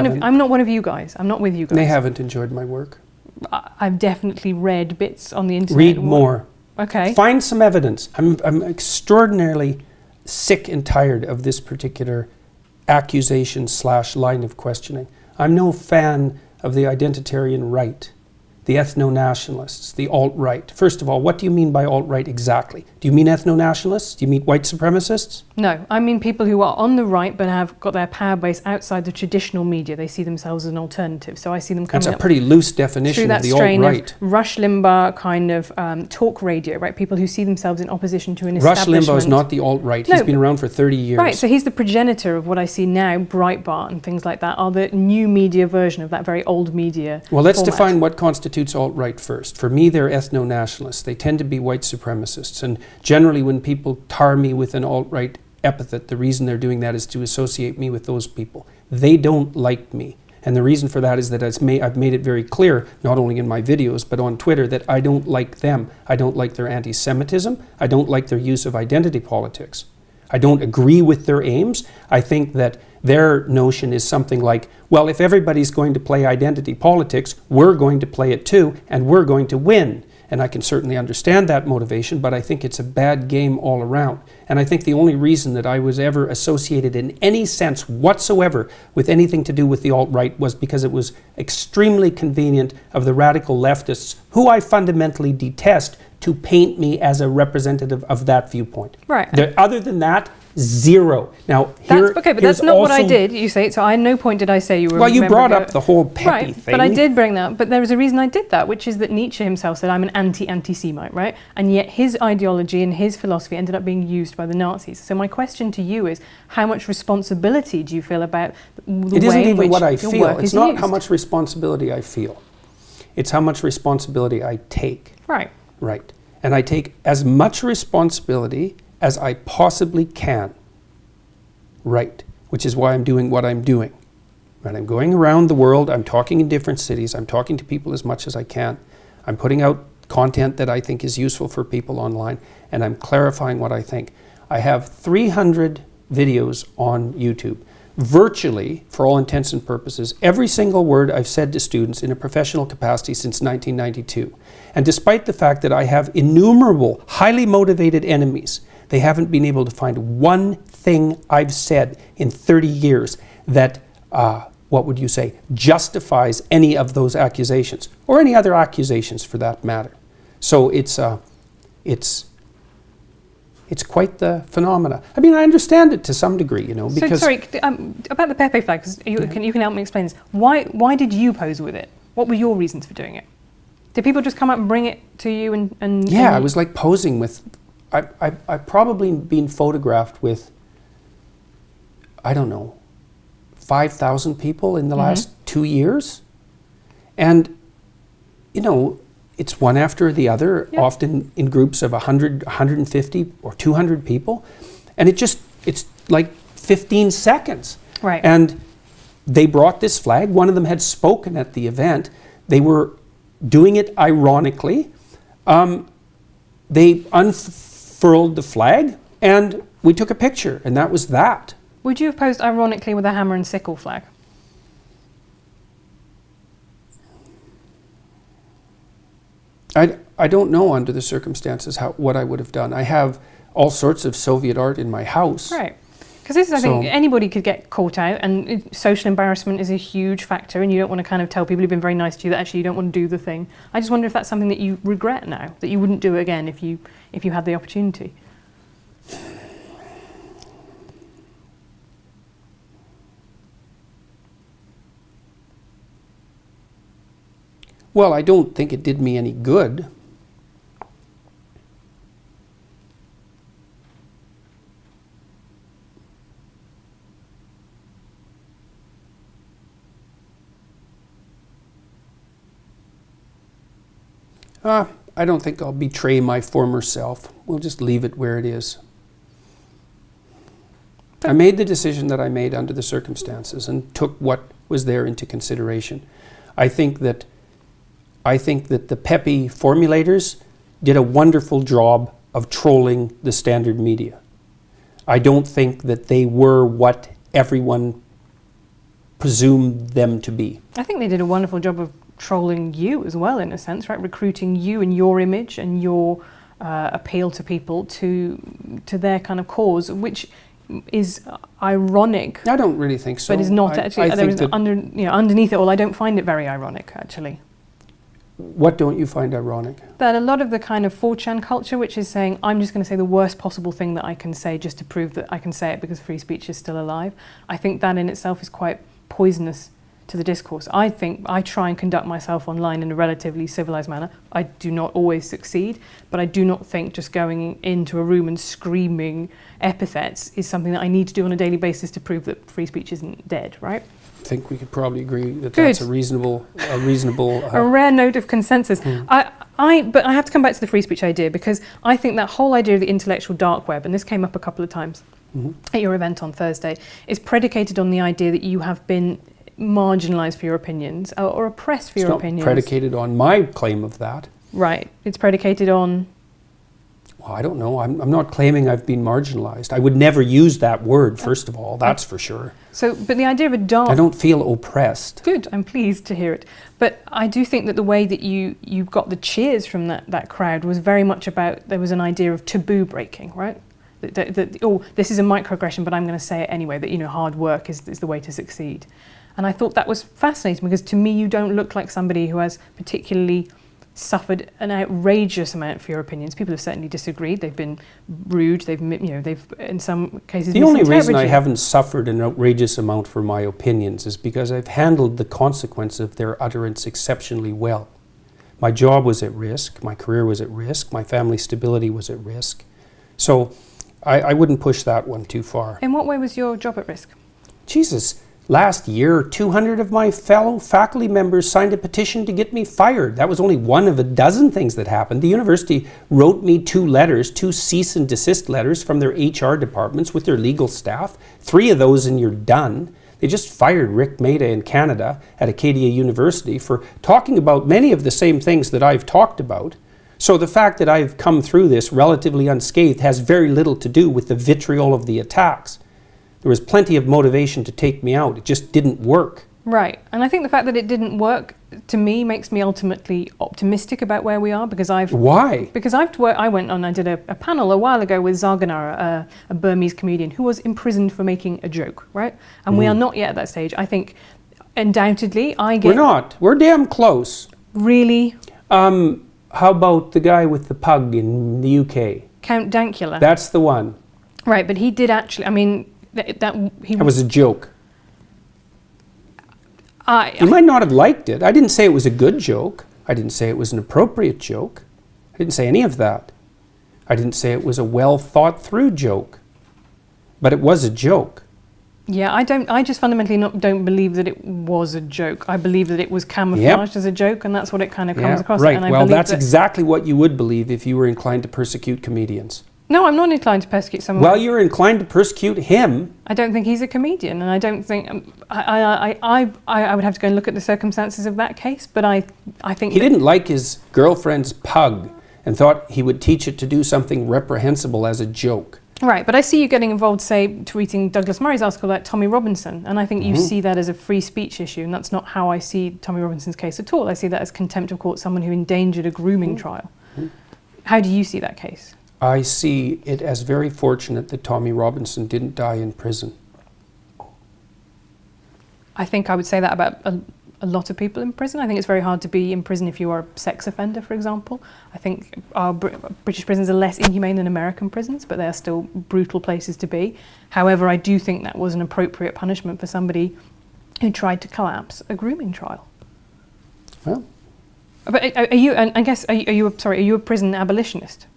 one of you guys. I'm not with you guys. They haven't enjoyed my work. I've definitely read bits on the internet. Read more. Okay. Find some evidence. I'm extraordinarily sick and tired of this particular accusation/line of questioning. I'm no fan of the identitarian right, the ethno-nationalists, the alt-right. First of all, what do you mean by alt-right exactly? Do you mean ethno-nationalists? Do you mean white supremacists? No, I mean people who are on the right but have got their power base outside the traditional media. They see themselves as an alternative. So I see them coming That's a pretty loose definition of the alt-right. Rush Limbaugh kind of talk radio, right? People who see themselves in opposition to an establishment. Rush Limbaugh is not the alt-right. He's been around for 30 years. Right, so he's the progenitor of what I see now. Breitbart and things like that are the new media version of that very old media. Well, let's define what constitutes alt-right first. For me, they're ethno-nationalists. They tend to be white supremacists. And generally, when people tar me with an alt-right epithet, the reason they're doing that is to associate me with those people. They don't like me. And the reason for that is that I've made it very clear, not only in my videos, but on Twitter, that I don't like them. I don't like their anti-Semitism. I don't like their use of identity politics. I don't agree with their aims. I think that their notion is something like, well, if everybody's going to play identity politics, we're going to play it too, and we're going to win. And I can certainly understand that motivation, but I think it's a bad game all around. And I think the only reason that I was ever associated in any sense whatsoever with anything to do with the alt-right was because it was extremely convenient of the radical leftists, who I fundamentally detest, to paint me as a representative of that viewpoint. Right. Other than that, zero. Now, but that's not what I did, you say. So at no point did I say you were... Well, you brought up the whole Pepe thing. But I did bring that up. But there was a reason I did that, which is that Nietzsche himself said, I'm an anti-Semite, right? And yet his ideology and his philosophy ended up being used by the Nazis. So my question to you is, how much responsibility do you feel about the way in which your work is used? It isn't even what I feel. It's not how much responsibility I feel. It's how much responsibility I take. Right. Right. And I take as much responsibility as I possibly can. Right. Which is why I'm doing what I'm doing. Right. I'm going around the world. I'm talking in different cities. I'm talking to people as much as I can. I'm putting out content that I think is useful for people online, and I'm clarifying what I think. I have 300 videos on YouTube. Virtually, for all intents and purposes, every single word I've said to students in a professional capacity since 1992. And despite the fact that I have innumerable, highly motivated enemies, They haven't been able to find one thing I've said in 30 years that, what would you say, justifies any of those accusations, or any other accusations for that matter. So it's quite the phenomena. I mean, I understand it to some degree, you know, because... So, sorry, about the Pepe flag, because you can help me explain this. Why did you pose with it? What were your reasons for doing it? Did people just come up and bring it to you and Yeah, I was like posing with... I've probably been photographed with, I don't know, 5,000 people in the last 2 years. And, you know, it's one after the other, often in groups of 100, 150 or 200 people. And it's like 15 seconds. Right. And they brought this flag. One of them had spoken at the event. They were doing it ironically. They unfurled the flag and we took a picture, and that was that. Would you have posed ironically with a hammer and sickle flag? I don't know under the circumstances what I would have done. I have all sorts of Soviet art in my house. Right. Because this is, I think, anybody could get caught out, and social embarrassment is a huge factor, and you don't want to kind of tell people who've been very nice to you that actually you don't want to do the thing. I just wonder if that's something that you regret now, that you wouldn't do it again if you had the opportunity. Well, I don't think it did me any good. I don't think I'll betray my former self. We'll just leave it where it is. I made the decision that I made under the circumstances and took what was there into consideration. I think that the Pepe formulators did a wonderful job of trolling the standard media. I don't think that they were what everyone presumed them to be. I think they did a wonderful job of trolling you as well, in a sense, right? Recruiting you and your image and your appeal to people to their kind of cause, which is ironic. I don't really think so. But is not actually. Underneath it all, I don't find it very ironic, actually. What don't you find ironic? That a lot of the kind of 4chan culture, which is saying, I'm just going to say the worst possible thing that I can say just to prove that I can say it because free speech is still alive. I think that in itself is quite poisonous to the discourse. I think I try and conduct myself online in a relatively civilized manner. I do not always succeed, but I do not think just going into a room and screaming epithets is something that I need to do on a daily basis to prove that free speech isn't dead, right? I think we could probably agree that that's a reasonable a rare note of consensus. But I have to come back to the free speech idea, because I think that whole idea of the intellectual dark web, and this came up a couple of times at your event on Thursday, is predicated on the idea that you have been marginalised for your opinions or oppressed for your opinions. It's not predicated on my claim of that. Right. It's predicated on... Well, I don't know. I'm not claiming I've been marginalised. I would never use that word, first of all. That's for sure. So, but the idea of a dark... I don't feel oppressed. Good. I'm pleased to hear it. But I do think that the way that you got the cheers from that crowd was very much about, there was an idea of taboo breaking, right? That this is a microaggression, but I'm going to say it anyway, that, hard work is the way to succeed. And I thought that was fascinating, because to me you don't look like somebody who has particularly suffered an outrageous amount for your opinions. People have certainly disagreed. They've been rude. They've in some cases. The only reason I haven't suffered an outrageous amount for my opinions is because I've handled the consequence of their utterance exceptionally well. My job was at risk. My career was at risk. My family stability was at risk. So I wouldn't push that one too far. In what way was your job at risk? Jesus. Last year, 200 of my fellow faculty members signed a petition to get me fired. That was only one of a dozen things that happened. The university wrote me 2 cease and desist letters from their HR departments with their legal staff. 3 of those and you're done. They just fired Rick Maida in Canada at Acadia University for talking about many of the same things that I've talked about. So the fact that I've come through this relatively unscathed has very little to do with the vitriol of the attacks. There was plenty of motivation to take me out. It just didn't work. Right, and I think the fact that it didn't work, to me, makes me ultimately optimistic about where we are, because Why? I went on, I did a panel a while ago with Zarganara, a Burmese comedian who was imprisoned for making a joke, right? And we are not yet at that stage. I think, undoubtedly, We're not. We're damn close. Really? How about the guy with the pug in the UK? Count Dankula. That's the one. Right, but he did actually, I mean, that was a joke. I You might not have liked it. I didn't say it was a good joke. I didn't say it was an appropriate joke. I didn't say any of that. I didn't say it was a well thought through joke. But it was a joke. Yeah, I just fundamentally don't believe that it was a joke. I believe that it was camouflaged as a joke, and that's what it kind of comes across. Right. And I well, believe that's exactly what you would believe if you were inclined to persecute comedians. No, I'm not inclined to persecute someone. Well, you're inclined to persecute him. I don't think he's a comedian, and I don't think I would have to go and look at the circumstances of that case. But I think he didn't like his girlfriend's pug and thought he would teach it to do something reprehensible as a joke. Right, but I see you getting involved, say, tweeting Douglas Murray's article about Tommy Robinson, and I think you see that as a free speech issue, and that's not how I see Tommy Robinson's case at all. I see that as contempt of court, someone who endangered a grooming trial. How do you see that case? I see it as very fortunate that Tommy Robinson didn't die in prison. I think I would say that about a lot of people in prison. I think it's very hard to be in prison if you are a sex offender, for example. I think our British prisons are less inhumane than American prisons, but they are still brutal places to be. However, I do think that was an appropriate punishment for somebody who tried to collapse a grooming trial. Well, but are you a prison abolitionist?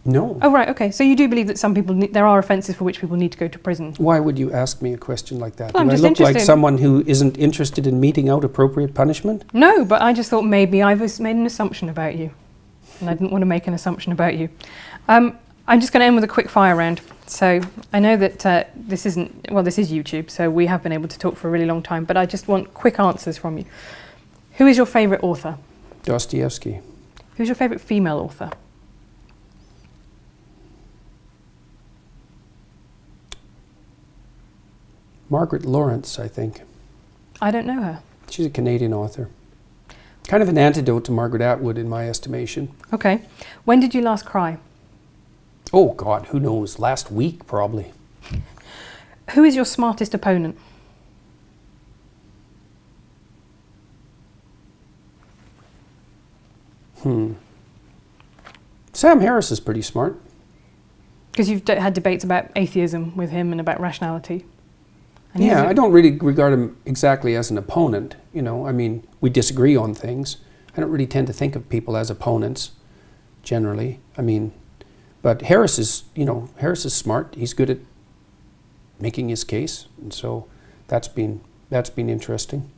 no. Oh, right, okay. So you do believe that some people, there are offences for which people need to go to prison? Why would you ask me a question like that? Well, I'm Do I just look like interested. someone who isn't interested in meting out appropriate punishment? No, but I just thought maybe I've made an assumption about you. And I didn't want to make an assumption about you. I'm just going to end with a quick fire round. So I know that this is YouTube, so we have been able to talk for a really long time, but I just want quick answers from you. Who is your favourite author? Dostoevsky. Who's your favourite female author? Margaret Lawrence, I think. I don't know her. She's a Canadian author. Kind of an antidote to Margaret Atwood in my estimation. Okay. When did you last cry? Oh God, who knows? Last week, probably. Who is your smartest opponent? Sam Harris is pretty smart. Because you've had debates about atheism with him and about rationality. And Yeah, I don't really regard him exactly as an opponent. You know, I mean, we disagree on things. I don't really tend to think of people as opponents, generally. I mean, but Harris is smart. He's good at making his case, and so that's been interesting.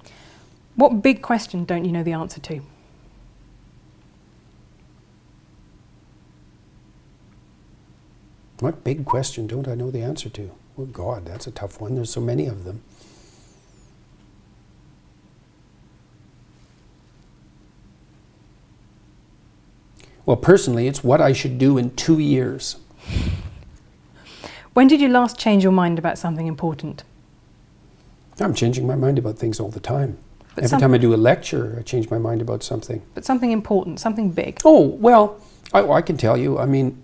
What big question don't you know the answer to? What big question don't I know the answer to? Oh God, that's a tough one. There's so many of them. Well, personally, it's what I should do in 2 years. When did you last change your mind about something important? I'm changing my mind about things all the time. But Every time I do a lecture, I change my mind about something. But something important, something big. Oh, well, I can tell you. I mean,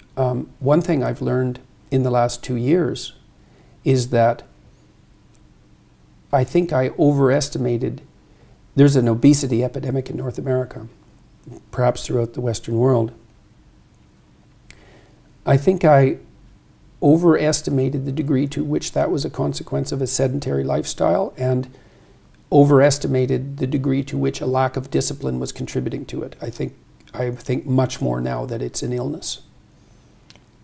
one thing I've learned in the last 2 years is that I think I overestimated. There's an obesity epidemic in North America, perhaps throughout the Western world. I think I overestimated the degree to which that was a consequence of a sedentary lifestyle, and overestimated the degree to which a lack of discipline was contributing to it. I think much more now that it's an illness.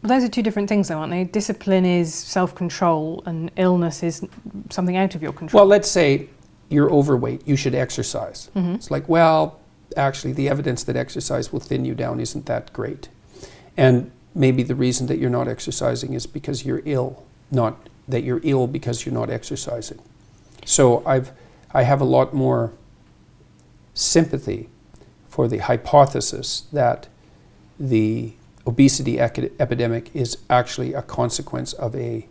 Well, those are two different things, though, aren't they? Discipline is self-control, and illness is something out of your control. Well, let's say you're overweight, you should exercise. It's like, well, actually the evidence that exercise will thin you down isn't that great. And maybe the reason that you're not exercising is because you're ill, not that you're ill because you're not exercising. So I have a lot more sympathy for the hypothesis that the obesity epidemic is actually a consequence of an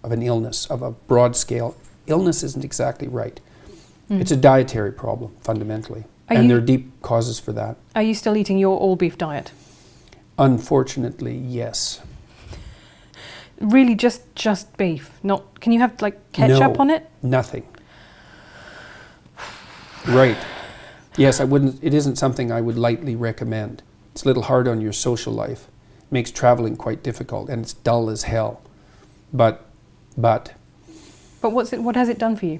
illness, of a broad scale illness isn't exactly right. Mm. It's a dietary problem, fundamentally. And there are deep causes for that. Are you still eating your all-beef diet? Unfortunately, yes. Really just beef? Not? Can you have like ketchup on it? Nothing. Right. Yes, I wouldn't. It isn't something I would lightly recommend. It's a little hard on your social life. It makes traveling quite difficult, and it's dull as hell. But But what has it done for you?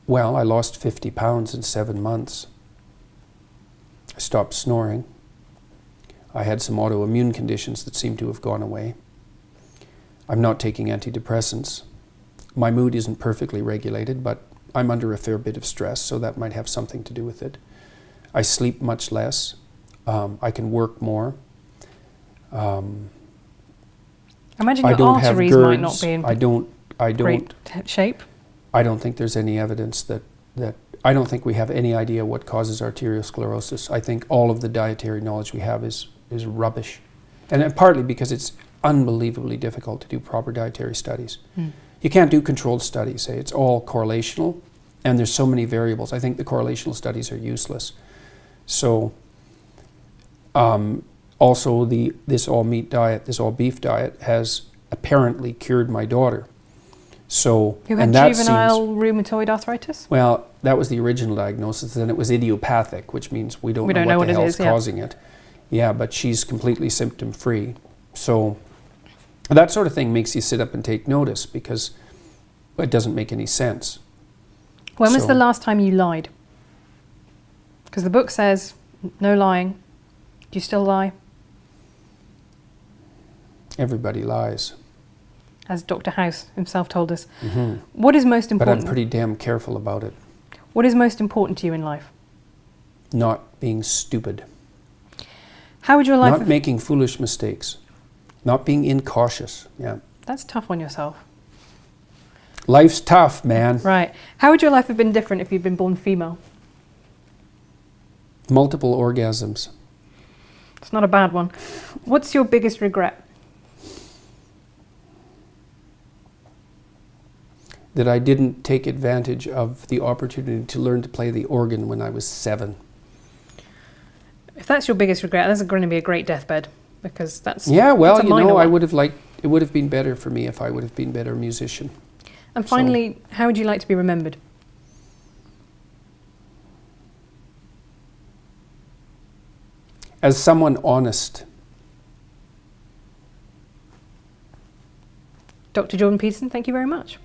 Well, I lost 50 pounds in 7 months. I stopped snoring. I had some autoimmune conditions that seem to have gone away. I'm not taking antidepressants. My mood isn't perfectly regulated, but I'm under a fair bit of stress, so that might have something to do with it. I sleep much less. I can work more. Imagine I your don't have arteries might GERDs. not be in great shape. I don't think there's any evidence that I don't think we have any idea what causes arteriosclerosis. I think all of the dietary knowledge we have is rubbish. And partly because it's unbelievably difficult to do proper dietary studies. Mm. You can't do controlled studies. It's all correlational, and there's so many variables. I think the correlational studies are useless. So also this all meat diet, this all beef diet has apparently cured my daughter. So, Who had juvenile rheumatoid arthritis? Well, that was the original diagnosis, and it was idiopathic, which means we don't know what the hell's causing it. Yeah, but she's completely symptom-free. So that sort of thing makes you sit up and take notice, because it doesn't make any sense. When was the last time you lied? Because the book says no lying. Do you still lie? Everybody lies. As Dr. House himself told us. Mm-hmm. What is most important? But I'm pretty damn careful about it. What is most important to you in life? Not being stupid. How would your life... Not making foolish mistakes. Not being incautious. Yeah. That's tough on yourself. Life's tough, man. Right. How would your life have been different if you'd been born female? Multiple orgasms. It's not a bad one. What's your biggest regret? That I didn't take advantage of the opportunity to learn to play the organ when I was 7. If that's your biggest regret, that's going to be a great deathbed, because that's... Yeah, well, that's a minor I one. would have liked... It would have been better for me if I would have been a better musician. And finally, how would you like to be remembered? As someone honest. Dr. Jordan Peterson, thank you very much.